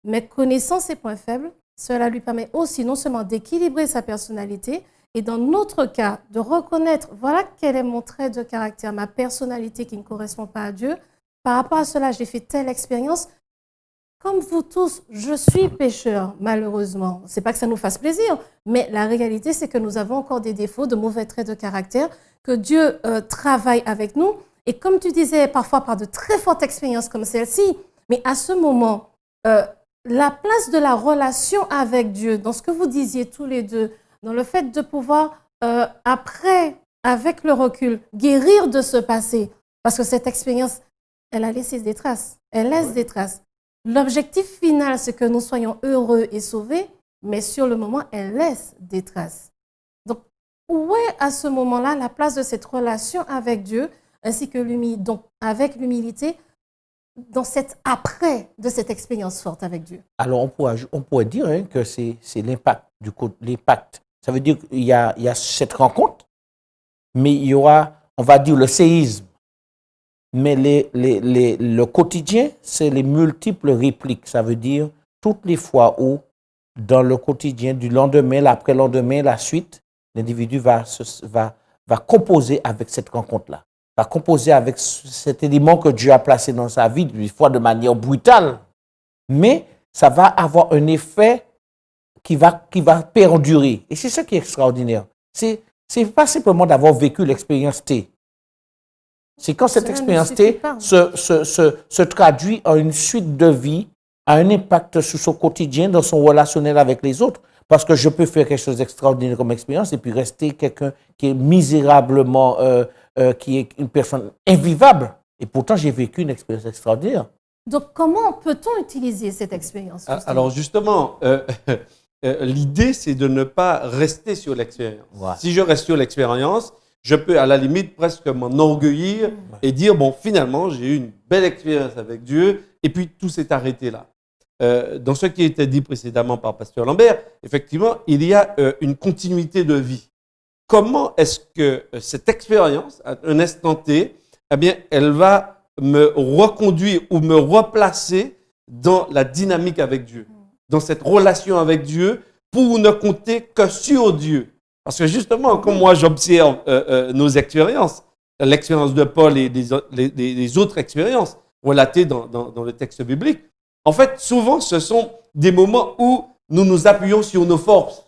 mais connaissant ses points faibles, cela lui permet aussi non seulement d'équilibrer sa personnalité, et dans notre cas, de reconnaître, voilà quel est mon trait de caractère, ma personnalité qui ne correspond pas à Dieu. Par rapport à cela, j'ai fait telle expérience. Comme vous tous, je suis pécheur, malheureusement. Ce n'est pas que ça nous fasse plaisir, mais la réalité, c'est que nous avons encore des défauts, de mauvais traits de caractère, que Dieu travaille avec nous. Et comme tu disais, parfois par de très fortes expériences comme celle-ci, mais à ce moment, la place de la relation avec Dieu, dans ce que vous disiez tous les deux, dans le fait de pouvoir, après, avec le recul, guérir de ce passé, parce que cette expérience, elle a laissé des traces, elle laisse des traces. L'objectif final, c'est que nous soyons heureux et sauvés, mais sur le moment, elle laisse des traces. Donc, où est à ce moment-là la place de cette relation avec Dieu, ainsi que donc avec l'humilité, dans cet après de cette expérience forte avec Dieu? Alors, on pourrait dire que c'est l'impact. L'impact. Ça veut dire qu'il y a cette rencontre, mais il y aura, on va dire, le séisme. Mais le quotidien, c'est les multiples répliques. Ça veut dire toutes les fois où, dans le quotidien, du lendemain, l'après-lendemain, la suite, l'individu va composer avec cette rencontre-là. Va composer avec cet élément que Dieu a placé dans sa vie, des fois de manière brutale. Mais ça va avoir un effet qui va perdurer. Et c'est ça qui est extraordinaire. C'est pas simplement d'avoir vécu l'expérience T. C'est quand cette expérience T se traduit en une suite de vie, a un impact sur son quotidien, dans son relationnel avec les autres. Parce que je peux faire quelque chose d'extraordinaire comme expérience et puis rester quelqu'un qui est misérablement, qui est une personne invivable. Et pourtant, j'ai vécu une expérience extraordinaire. Donc, comment peut-on utiliser cette expérience? Alors justement, l'idée, c'est de ne pas rester sur l'expérience. Ouais. Si je reste sur l'expérience, je peux à la limite presque m'enorgueillir et dire, bon, finalement, j'ai eu une belle expérience avec Dieu et puis tout s'est arrêté là. Dans ce qui a été dit précédemment par Pasteur Lambert, effectivement, il y a une continuité de vie. Comment est-ce que cette expérience, à un instant T, eh bien, elle va me reconduire ou me replacer dans la dynamique avec Dieu, dans cette relation avec Dieu, pour ne compter que sur Dieu. Parce que justement, comme moi j'observe nos expériences, l'expérience de Paul et les autres expériences relatées dans le texte biblique, en fait, souvent, ce sont des moments où nous nous appuyons sur nos forces,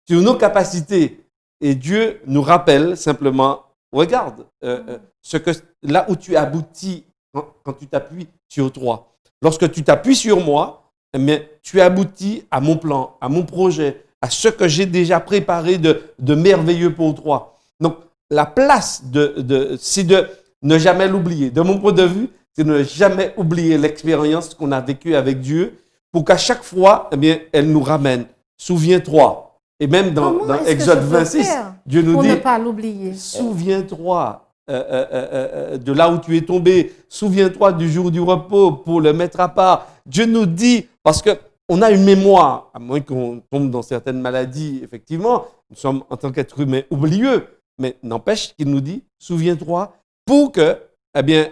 sur nos capacités. Et Dieu nous rappelle simplement, regarde, là où tu aboutis quand tu t'appuies sur toi. Lorsque tu t'appuies sur moi, eh bien, tu aboutis à mon plan, à mon projet, à ce que j'ai déjà préparé de merveilleux pour toi. Donc, la place c'est de ne jamais l'oublier. De mon point de vue, c'est de ne jamais oublier l'expérience qu'on a vécue avec Dieu pour qu'à chaque fois, eh bien, elle nous ramène. Souviens-toi. Et même dans Exode 26, Dieu nous dit, ne pas l'oublier. Souviens-toi de là où tu es tombé. Souviens-toi du jour du repos pour le mettre à part. Dieu nous dit, parce qu'on a une mémoire, à moins qu'on tombe dans certaines maladies, effectivement, nous sommes en tant qu'être humain oublieux, mais n'empêche qu'il nous dit, souviens-toi, pour que, eh bien,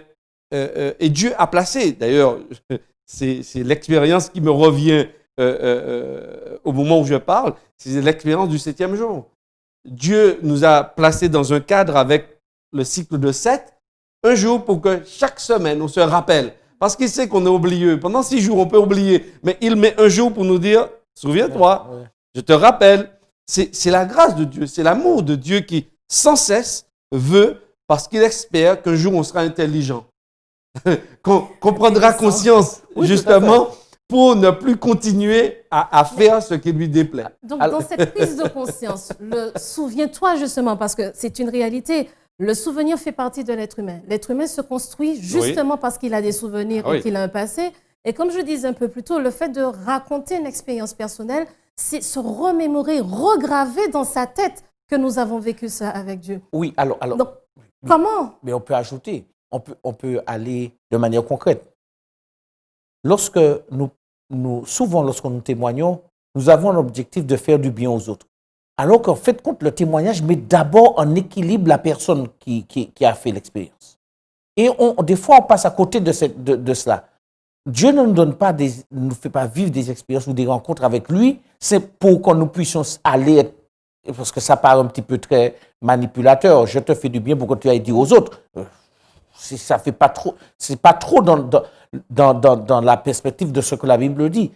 et Dieu a placé, d'ailleurs, c'est l'expérience qui me revient au moment où je parle, c'est l'expérience du 7e jour. Dieu nous a placés dans un cadre avec le cycle de 7, un jour pour que chaque semaine, on se rappelle. Parce qu'il sait qu'on est oublieux. Pendant 6 jours, on peut oublier. Mais il met un jour pour nous dire, souviens-toi, je te rappelle. C'est la grâce de Dieu, c'est l'amour de Dieu qui, sans cesse, veut, parce qu'il espère qu'un jour, on sera intelligent. qu'on prendra conscience, justement, pour ne plus continuer à faire ce qui lui déplaît. Donc, dans cette prise de conscience, souviens-toi justement, parce que c'est une réalité, le souvenir fait partie de l'être humain. L'être humain se construit justement parce qu'il a des souvenirs et qu'il a un passé. Et comme je disais un peu plus tôt, le fait de raconter une expérience personnelle, c'est se remémorer, regraver dans sa tête que nous avons vécu ça avec Dieu. Oui, alors donc, comment? Mais on peut ajouter, on peut aller de manière concrète. Lorsque souvent, lorsque nous témoignons, nous avons l'objectif de faire du bien aux autres. Alors qu'en fait, compte, le témoignage met d'abord en équilibre la personne qui a fait l'expérience. Et des fois, on passe à côté de cela. Dieu ne nous fait pas vivre des expériences ou des rencontres avec lui, c'est pour que nous puissions aller, parce que ça paraît un petit peu très manipulateur, je te fais du bien pour que tu ailles dire aux autres. Ça fait pas trop, c'est pas trop dans la perspective de ce que la Bible dit.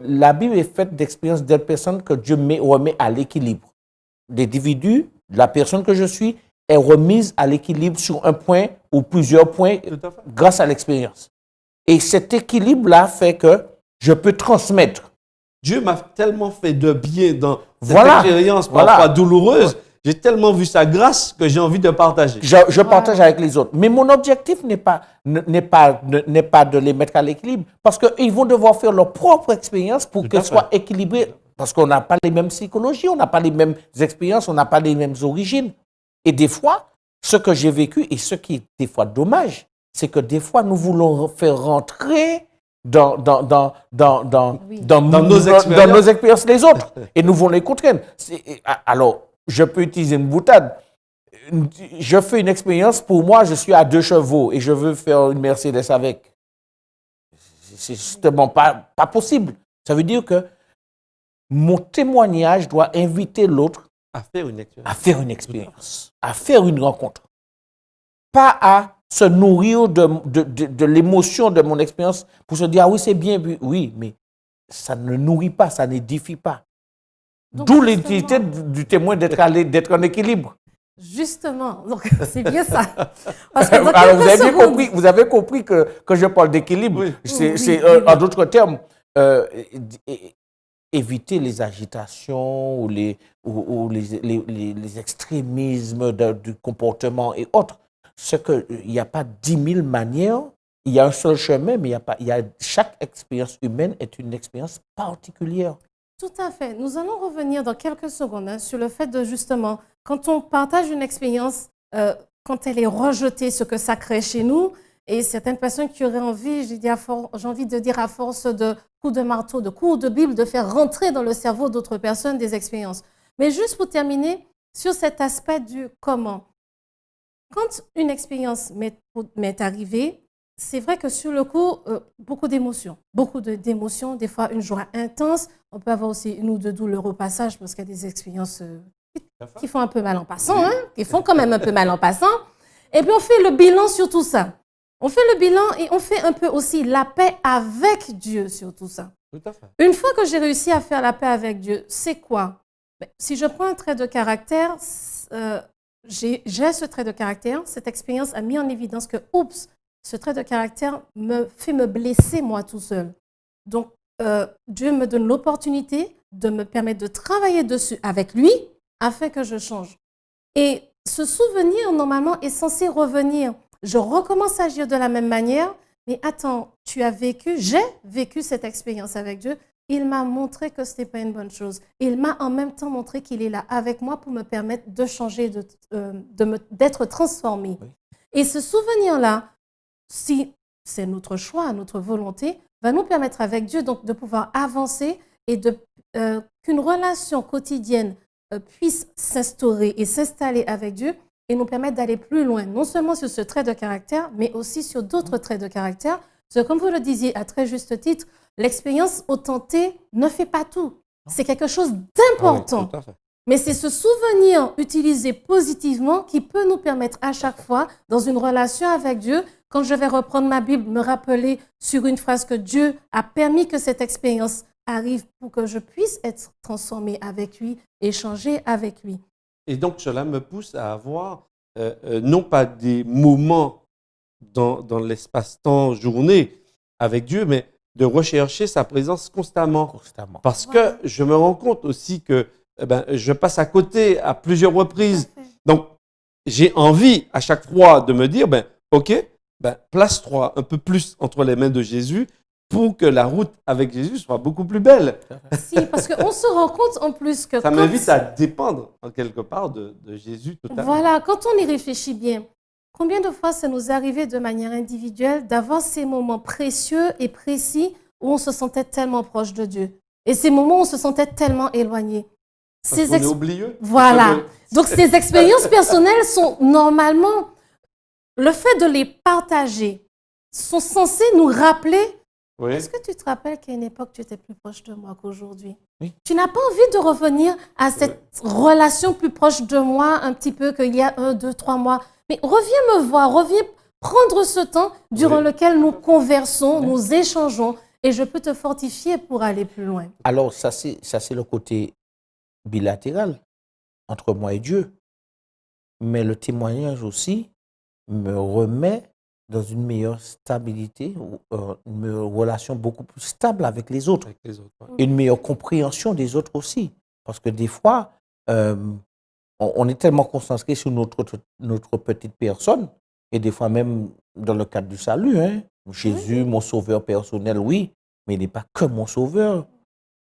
La Bible est faite d'expériences des personnes que Dieu remet à l'équilibre. L'individu, la personne que je suis, est remise à l'équilibre sur un point ou plusieurs points grâce à l'expérience. Et cet équilibre-là fait que je peux transmettre. Dieu m'a tellement fait de bien dans cette expérience parfois douloureuse. J'ai tellement vu sa grâce que j'ai envie de partager. Je partage avec les autres. Mais mon objectif n'est pas de les mettre à l'équilibre parce qu'ils vont devoir faire leur propre expérience pour qu'elle soit équilibrée. Parce qu'on n'a pas les mêmes psychologies, on n'a pas les mêmes expériences, on n'a pas les mêmes origines. Et des fois, ce que j'ai vécu et ce qui est des fois dommage, c'est que des fois, nous voulons faire rentrer dans nos expériences les autres. Et nous voulons les contraindre. Alors, je peux utiliser une boutade. Je fais une expérience, pour moi, je suis à 2 chevaux et je veux faire une Mercedes avec. C'est justement pas possible. Ça veut dire que mon témoignage doit inviter l'autre à faire une expérience, à faire une rencontre. Pas à se nourrir de l'émotion de mon expérience pour se dire, ah oui, c'est bien, oui, mais ça ne nourrit pas, ça n'édifie pas. D'où l'utilité du témoin d'être en équilibre. Justement, donc c'est bien ça. Parce que alors vous avez compris que je parle d'équilibre. Oui. En d'autres termes, éviter les agitations ou les extrémismes du comportement et autres. Il n'y a pas 10 000 manières, il y a un seul chemin, mais chaque expérience humaine est une expérience particulière. Tout à fait. Nous allons revenir dans quelques secondes sur le fait de justement, quand on partage une expérience, quand elle est rejetée, ce que ça crée chez nous, et certaines personnes qui auraient envie, j'ai envie de dire à force de coups de marteau, de coups de Bible, de faire rentrer dans le cerveau d'autres personnes des expériences. Mais juste pour terminer sur cet aspect du comment. Quand une expérience m'est arrivée, c'est vrai que sur le coup, beaucoup d'émotions, des fois une joie intense. On peut avoir aussi une ou deux douleurs au passage parce qu'il y a des expériences qui font un peu mal en passant, qui font quand même un peu mal en passant. Et puis on fait le bilan sur tout ça. On fait le bilan et on fait un peu aussi la paix avec Dieu sur tout ça. Tout à fait. Une fois que j'ai réussi à faire la paix avec Dieu, c'est quoi? Si je prends un trait de caractère, j'ai ce trait de caractère, cette expérience a mis en évidence que, ce trait de caractère me fait me blesser moi tout seul. Donc, Dieu me donne l'opportunité de me permettre de travailler dessus avec lui afin que je change. Et ce souvenir, normalement, est censé revenir. Je recommence à agir de la même manière, mais attends, j'ai vécu cette expérience avec Dieu, il m'a montré que ce n'était pas une bonne chose. Il m'a en même temps montré qu'il est là avec moi pour me permettre de changer, d'être transformé. Oui. Et ce souvenir-là, si c'est notre choix, notre volonté, va nous permettre avec Dieu donc, de pouvoir avancer et qu'une relation quotidienne puisse s'instaurer et s'installer avec Dieu et nous permettre d'aller plus loin, non seulement sur ce trait de caractère, mais aussi sur d'autres traits de caractère. Parce que comme vous le disiez à très juste titre, l'expérience authentée ne fait pas tout. C'est quelque chose d'important. Ah oui, tout à fait. Mais c'est ce souvenir utilisé positivement qui peut nous permettre à chaque fois, dans une relation avec Dieu, quand je vais reprendre ma Bible, me rappeler sur une phrase que Dieu a permis que cette expérience arrive pour que je puisse être transformé avec lui, échanger avec lui. Et donc, cela me pousse à avoir non pas des moments dans l'espace-temps, journée avec Dieu, mais de rechercher sa présence constamment. Constamment. Parce Voilà. que je me rends compte aussi que je passe à côté à plusieurs reprises. Donc, j'ai envie à chaque fois de me dire, OK, place-toi un peu plus entre les mains de Jésus pour que la route avec Jésus soit beaucoup plus belle. Si, parce qu'on se rend compte en plus que Ça m'invite à dépendre en quelque part de Jésus totalement. Voilà, quand on y réfléchit bien, combien de fois ça nous arrivait de manière individuelle d'avoir ces moments précieux et précis où on se sentait tellement proche de Dieu et ces moments où on se sentait tellement éloigné. Parce qu'on est oublieux. Voilà. Donc, ces expériences personnelles sont normalement, le fait de les partager, sont censées nous rappeler. Oui. Est-ce que tu te rappelles qu'à une époque, tu étais plus proche de moi qu'aujourd'hui? Oui. Tu n'as pas envie de revenir à cette relation plus proche de moi, un petit peu qu'il y a 1, 2, 3 mois. Mais reviens me voir, reviens prendre ce temps durant lequel nous conversons, nous échangeons, et je peux te fortifier pour aller plus loin. Alors, ça, c'est le côté bilatéral entre moi et Dieu. Mais le témoignage aussi me remet dans une meilleure stabilité, une relation beaucoup plus stable avec les autres. Avec les autres, ouais. Et une meilleure compréhension des autres aussi. Parce que des fois, on est tellement concentré sur notre petite personne, et des fois même dans le cadre du salut, hein, Jésus, mon sauveur personnel, oui, mais il n'est pas que mon sauveur.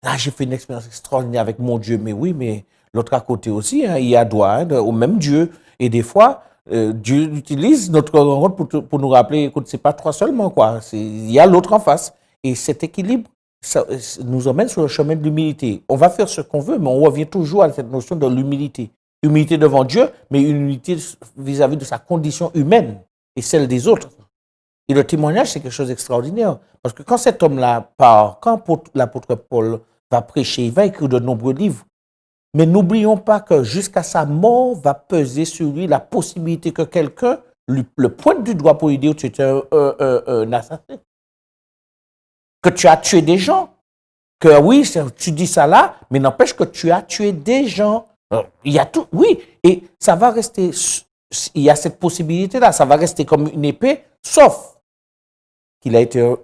Là, j'ai fait une expérience extraordinaire avec mon Dieu, mais oui, mais l'autre à côté aussi, hein, il y a droit au même Dieu. Et des fois, Dieu utilise notre rencontre pour nous rappeler, écoute, c'est pas toi seulement, quoi. Il y a l'autre en face. Et cet équilibre, ça nous emmène sur le chemin de l'humilité. On va faire ce qu'on veut, mais on revient toujours à cette notion de l'humilité. Humilité devant Dieu, mais une humilité vis-à-vis de sa condition humaine et celle des autres. Et le témoignage, c'est quelque chose d'extraordinaire. Parce que quand cet homme-là part, quand l'apôtre Paul va prêcher, il va écrire de nombreux livres. Mais n'oublions pas que jusqu'à sa mort va peser sur lui la possibilité que quelqu'un le pointe du doigt pour lui dire que tu es un assassin. Que tu as tué des gens. Que oui, tu dis ça là, mais n'empêche que tu as tué des gens. Il y a tout, oui, et ça va rester, il y a cette possibilité-là, ça va rester comme une épée, sauf qu'il a été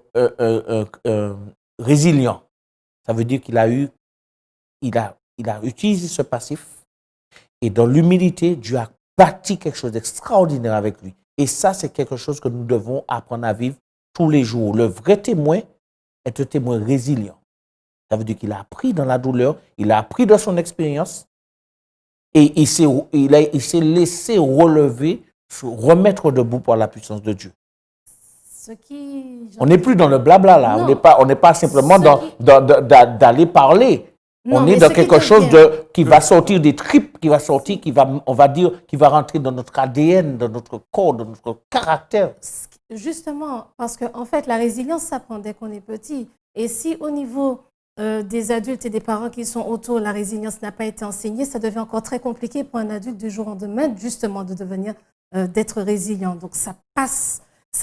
résilient. Ça veut dire qu'il a utilisé ce passif, et dans l'humilité, Dieu a bâti quelque chose d'extraordinaire avec lui. Et ça, c'est quelque chose que nous devons apprendre à vivre tous les jours. Le vrai témoin est un témoin résilient. Ça veut dire qu'il a appris dans la douleur, il a appris de son expérience, et il s'est laissé relever, remettre debout par la puissance de Dieu. On n'est plus dans le blabla là. Non. On n'est pas simplement d'aller parler. Non, on est dans quelque chose qui va sortir des tripes, qui va rentrer dans notre ADN, dans notre corps, dans notre caractère. Justement, parce qu'en fait, la résilience s'apprend dès qu'on est petit. Et si au niveau des adultes et des parents qui sont autour, la résilience n'a pas été enseignée, ça devient encore très compliqué pour un adulte du jour au lendemain, justement, d'être résilient. Donc, ça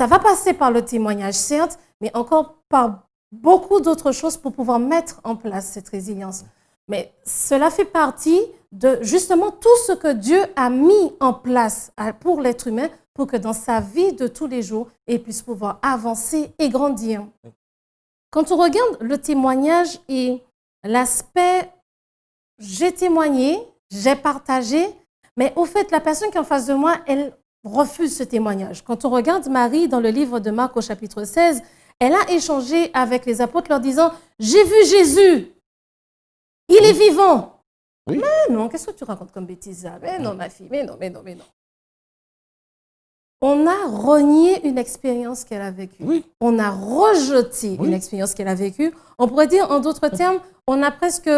va passer par le témoignage, certes, mais encore par beaucoup d'autres choses pour pouvoir mettre en place cette résilience. Mais cela fait partie de, justement, tout ce que Dieu a mis en place pour l'être humain pour que dans sa vie de tous les jours, il puisse pouvoir avancer et grandir. Quand on regarde le témoignage et l'aspect « j'ai témoigné, j'ai partagé », mais au fait, la personne qui est en face de moi, elle refuse ce témoignage. Quand on regarde Marie dans le livre de Marc au chapitre 16, Elle a échangé avec les apôtres leur disant, j'ai vu Jésus, il est vivant. Oui. Mais non, qu'est-ce que tu racontes comme bêtise là? Mais non, ma fille, mais non. On a renié une expérience qu'elle a vécue. Oui. On a rejeté Oui. une expérience qu'elle a vécue. On pourrait dire, en d'autres termes, on a presque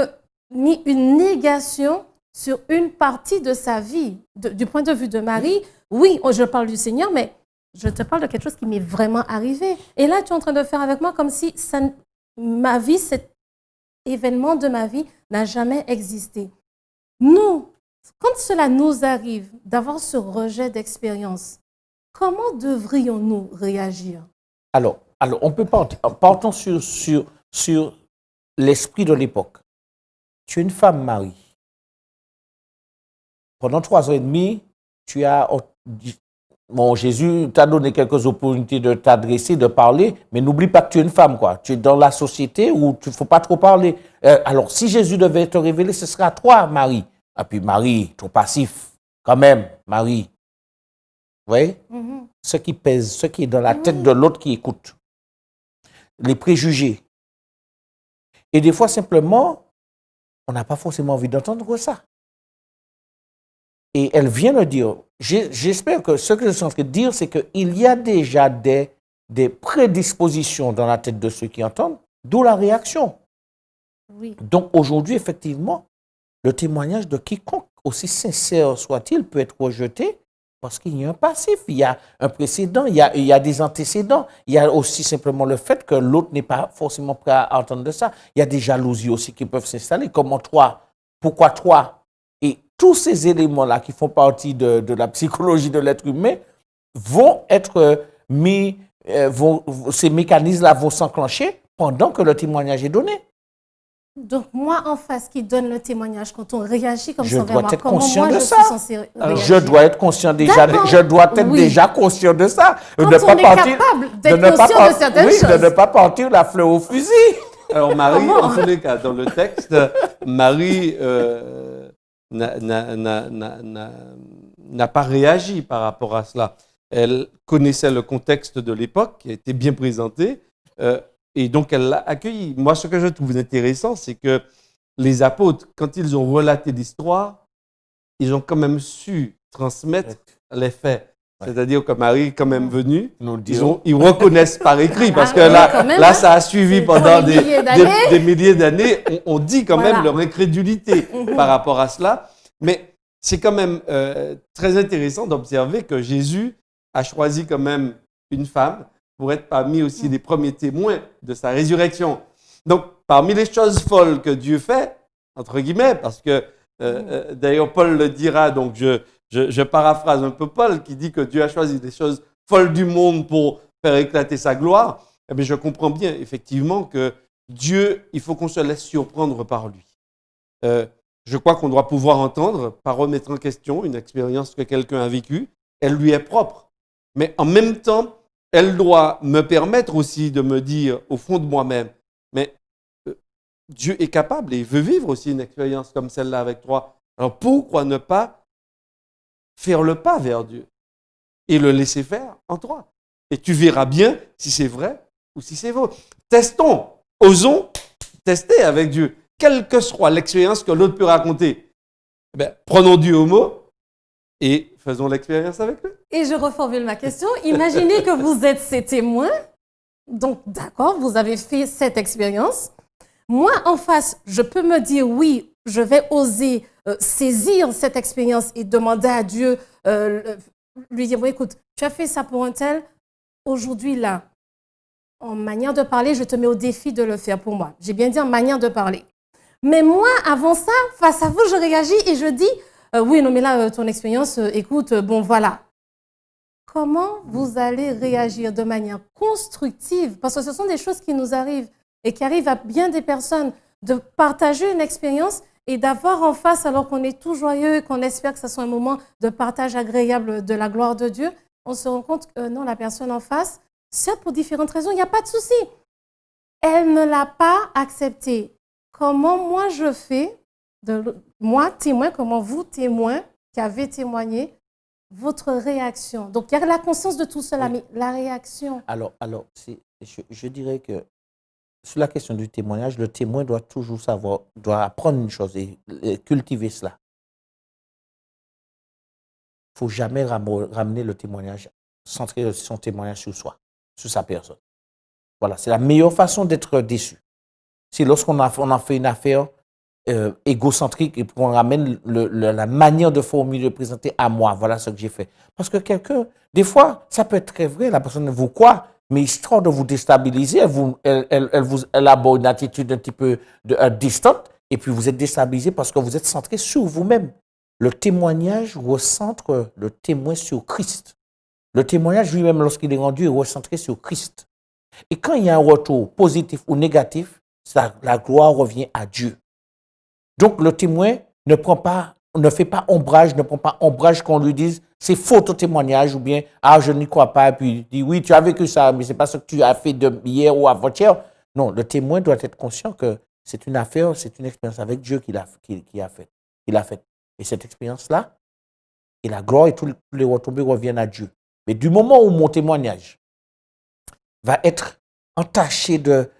mis une négation sur une partie de sa vie. Du point de vue de Marie, oui, je parle du Seigneur, mais je te parle de quelque chose qui m'est vraiment arrivé. Et là, tu es en train de faire avec moi comme si ma vie, cet événement de ma vie n'a jamais existé. Nous, quand cela nous arrive d'avoir ce rejet d'expérience, comment devrions-nous réagir? Alors, on peut partons sur l'esprit de l'époque. Tu es une femme, Marie. Pendant 3 ans et demi, Jésus t'a donné quelques opportunités de t'adresser, de parler, mais n'oublie pas que tu es une femme, quoi. Tu es dans la société où il ne faut pas trop parler. Alors, si Jésus devait te révéler, ce sera toi, Marie. Ah, puis Marie, trop passif, quand même, Marie. Vous voyez? Ce qui pèse, ce qui est dans la tête de l'autre qui écoute. Les préjugés. Et des fois, simplement, on n'a pas forcément envie d'entendre ça. Et elle vient de dire, j'espère que ce que je suis en train de dire, c'est qu'il y a déjà des prédispositions dans la tête de ceux qui entendent, d'où la réaction. Oui. Donc aujourd'hui, effectivement, le témoignage de quiconque, aussi sincère soit-il, peut être rejeté parce qu'il y a un passif, il y a un précédent, il y a des antécédents. Il y a aussi simplement le fait que l'autre n'est pas forcément prêt à entendre de ça. Il y a des jalousies aussi qui peuvent s'installer. Comment toi? Pourquoi toi? Et tous ces éléments-là qui font partie de la psychologie de l'être humain vont être mis, ces mécanismes-là vont s'enclencher pendant que le témoignage est donné. Donc, moi, en face, qui donne le témoignage, quand on réagit comme Je ça dois vers moi, être comment conscient moi, de je ça. suis censée réagir? Je dois être conscient déjà. D'accord. Je dois être Oui. déjà conscient de ça. Quand on est capable d'être conscient de certaines choses. De ne pas partir la fleur au fusil. Alors Marie, Comment? en tous les cas, dans le texte, Marie n'a pas réagi par rapport à cela. Elle connaissait le contexte de l'époque, qui a été bien présenté, et donc elle l'a accueilli. Moi, ce que je trouve intéressant, c'est que les apôtres, quand ils ont relaté l'histoire, ils ont quand même su transmettre les faits. Ouais. C'est-à-dire que Marie est quand même venue, Nous ils reconnaissent par écrit, parce que quand même, là, ça a suivi pendant des milliers d'années. des milliers d'années. On dit quand Voilà. même leur incrédulité par rapport à cela. Mais c'est quand même très intéressant d'observer que Jésus a choisi quand même une femme pour être parmi aussi les premiers témoins de sa résurrection. Donc, parmi les choses folles que Dieu fait, entre guillemets, parce que d'ailleurs Paul le dira, donc je paraphrase un peu Paul qui dit que Dieu a choisi les choses folles du monde pour faire éclater sa gloire. Eh bien, je comprends bien effectivement que Dieu, il faut qu'on se laisse surprendre par lui. Je crois qu'on doit pouvoir entendre, pas remettre en question une expérience que quelqu'un a vécue. Elle lui est propre. Mais en même temps, elle doit me permettre aussi de me dire au fond de moi-même, mais Dieu est capable et il veut vivre aussi une expérience comme celle-là avec toi. Alors pourquoi ne pas faire le pas vers Dieu et le laisser faire en toi? Et tu verras bien si c'est vrai ou si c'est faux. Testons, osons tester avec Dieu. Quelle que soit l'expérience que l'autre peut raconter, eh bien, prenons Dieu au mot et faisons l'expérience avec lui. Et je reformule ma question. Imaginez que vous êtes ces témoins. Donc, d'accord, vous avez fait cette expérience. Moi, en face, je peux me dire oui, je vais oser saisir cette expérience et demander à Dieu, lui dire, bon, écoute, tu as fait ça pour un tel, aujourd'hui, là, en manière de parler, je te mets au défi de le faire pour moi. J'ai bien dit en manière de parler. Mais moi, avant ça, face à vous, je réagis et je dis, oui, non, mais là, ton expérience, écoute, bon, voilà. Comment vous allez réagir de manière constructive? Parce que ce sont des choses qui nous arrivent et qui arrivent à bien des personnes, de partager une expérience et d'avoir en face, alors qu'on est tout joyeux, qu'on espère que ce soit un moment de partage agréable de la gloire de Dieu, on se rend compte que non, la personne en face, certes pour différentes raisons, il n'y a pas de souci. Elle ne l'a pas accepté. Comment moi je fais, moi témoin, comment vous témoin qui avez témoigné, votre réaction? Donc il y a la conscience de tout cela, Oui. mais la réaction. Alors Je dirais que sur la question du témoignage, le témoin doit toujours savoir, doit apprendre une chose et cultiver cela. Il ne faut jamais ramener le témoignage, centrer son témoignage sur soi, sur sa personne. Voilà, c'est la meilleure façon d'être déçu. C'est lorsqu'on en fait une affaire égocentrique et qu'on ramène la manière de formuler, de présenter à moi. Voilà ce que j'ai fait. Parce que quelqu'un, des fois, ça peut être très vrai, la personne vous croit, mais histoire de vous déstabiliser, elle aborde une attitude un petit peu distante et puis vous êtes déstabilisé parce que vous êtes centré sur vous-même. Le témoignage recentre le témoin sur Christ. Le témoignage lui-même, lorsqu'il est rendu, est recentré sur Christ. Et quand il y a un retour positif ou négatif, la gloire revient à Dieu. Donc le témoin ne fait pas ombrage qu'on lui dise c'est faux ton témoignage ou bien je n'y crois pas et puis il dit oui tu as vécu ça mais c'est pas ce que tu as fait de hier ou avant-hier. Non, le témoin doit être conscient que c'est une affaire, c'est une expérience avec Dieu qu'il a fait. Et cette expérience-là, et la gloire et tous les retombées reviennent à Dieu. Mais du moment où mon témoignage va être entaché de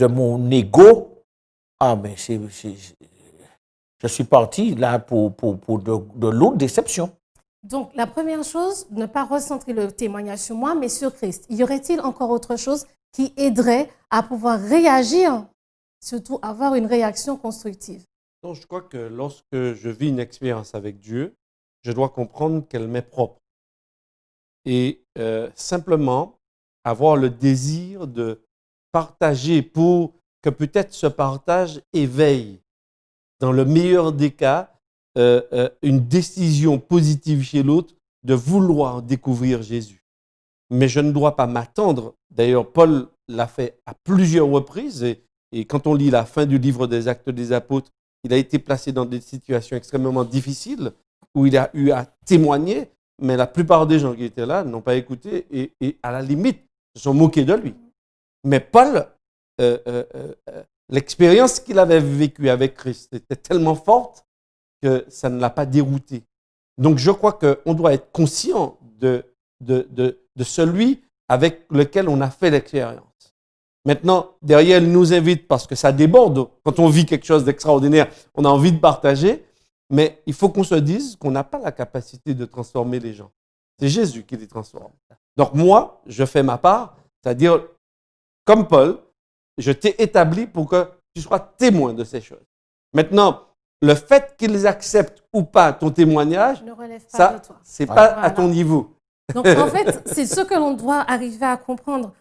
mon ego, mais je suis parti là pour de lourdes déceptions. Donc, la première chose, ne pas recentrer le témoignage sur moi, mais sur Christ. Y aurait-il encore autre chose qui aiderait à pouvoir réagir, surtout avoir une réaction constructive? Donc, je crois que lorsque je vis une expérience avec Dieu, je dois comprendre qu'elle m'est propre. Et simplement avoir le désir de partager pour que peut-être ce partage éveille, dans le meilleur des cas, une décision positive chez l'autre de vouloir découvrir Jésus. Mais je ne dois pas m'attendre. D'ailleurs, Paul l'a fait à plusieurs reprises et quand on lit la fin du livre des Actes des Apôtres, il a été placé dans des situations extrêmement difficiles où il a eu à témoigner, mais la plupart des gens qui étaient là n'ont pas écouté et à la limite, se sont moqués de lui. Mais Paul, l'expérience qu'il avait vécue avec Christ était tellement forte que ça ne l'a pas dérouté. Donc je crois qu'on doit être conscient de celui avec lequel on a fait l'expérience. Maintenant, derrière, il nous invite parce que ça déborde. Quand on vit quelque chose d'extraordinaire, on a envie de partager, mais il faut qu'on se dise qu'on n'a pas la capacité de transformer les gens. C'est Jésus qui les transforme. Donc moi, je fais ma part, c'est-à-dire, comme Paul, je t'ai établi pour que tu sois témoin de ces choses. Maintenant, le fait qu'ils acceptent ou pas ton témoignage, ne relève pas ça, de toi. c'est pas Voilà. à ton niveau. Donc, en fait, c'est ce que l'on doit arriver à comprendre.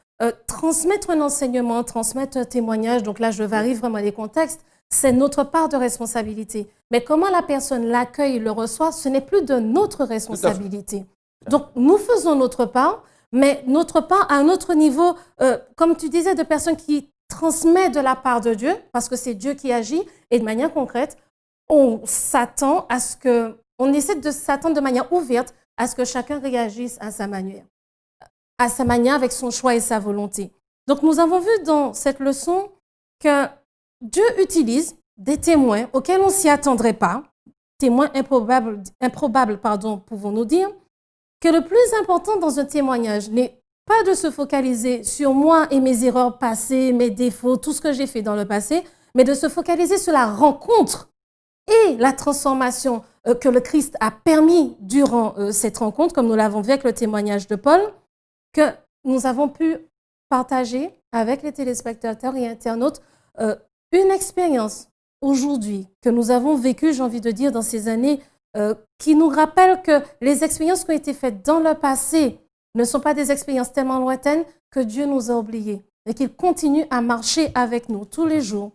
Transmettre un enseignement, transmettre un témoignage, donc là, je varie vraiment les contextes, c'est notre part de responsabilité. Mais comment la personne l'accueille, le reçoit, ce n'est plus de notre responsabilité. Donc, nous faisons notre part, mais notre part à un autre niveau, comme tu disais, de personnes qui transmettent de la part de Dieu, parce que c'est Dieu qui agit, et de manière concrète, on s'attend à ce que, on essaie de s'attendre de manière ouverte à ce que chacun réagisse à sa manière avec son choix et sa volonté. Donc, nous avons vu dans cette leçon que Dieu utilise des témoins auxquels on ne s'y attendrait pas, témoins improbables, pouvons-nous dire, que le plus important dans un témoignage n'est pas de se focaliser sur moi et mes erreurs passées, mes défauts, tout ce que j'ai fait dans le passé, mais de se focaliser sur la rencontre et la transformation que le Christ a permis durant cette rencontre, comme nous l'avons vu avec le témoignage de Paul, que nous avons pu partager avec les téléspectateurs et internautes une expérience aujourd'hui que nous avons vécue, j'ai envie de dire, dans ces années, qui nous rappelle que les expériences qui ont été faites dans le passé ne sont pas des expériences tellement lointaines que Dieu nous a oubliés et qu'il continue à marcher avec nous tous les jours.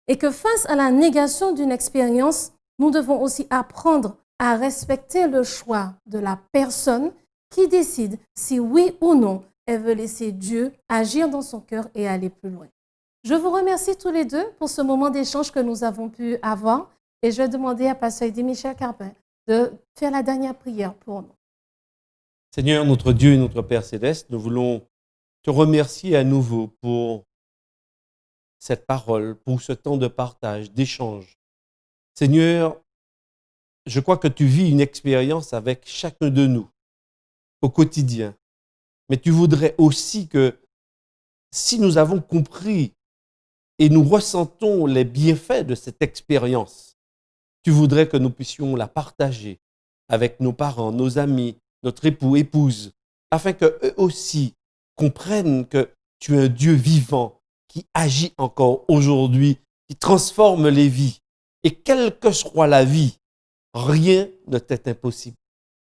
Et que face à la négation d'une expérience, nous devons aussi apprendre à respecter le choix de la personne qui décide si oui ou non elle veut laisser Dieu agir dans son cœur et aller plus loin. Je vous remercie tous les deux pour ce moment d'échange que nous avons pu avoir et je vais demander à Pasteur Eddy Michel Carpin de faire la dernière prière pour nous. Seigneur, notre Dieu et notre Père Céleste, nous voulons te remercier à nouveau pour cette parole, pour ce temps de partage, d'échange. Seigneur, je crois que tu vis une expérience avec chacun de nous au quotidien. Mais tu voudrais aussi que si nous avons compris et nous ressentons les bienfaits de cette expérience, tu voudrais que nous puissions la partager avec nos parents, nos amis, notre époux, épouse, afin qu'eux aussi comprennent que tu es un Dieu vivant qui agit encore aujourd'hui, qui transforme les vies. Et quelle que soit la vie, rien ne t'est impossible.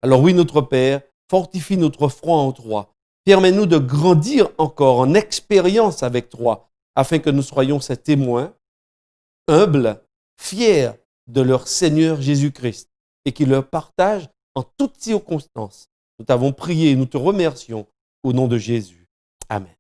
Alors oui, notre Père, fortifie notre foi en toi. Permets-nous de grandir encore en expérience avec toi, afin que nous soyons ces témoins humbles, fiers de leur Seigneur Jésus-Christ et qui leur partagent en toutes circonstances. Nous t'avons prié et nous te remercions au nom de Jésus. Amen.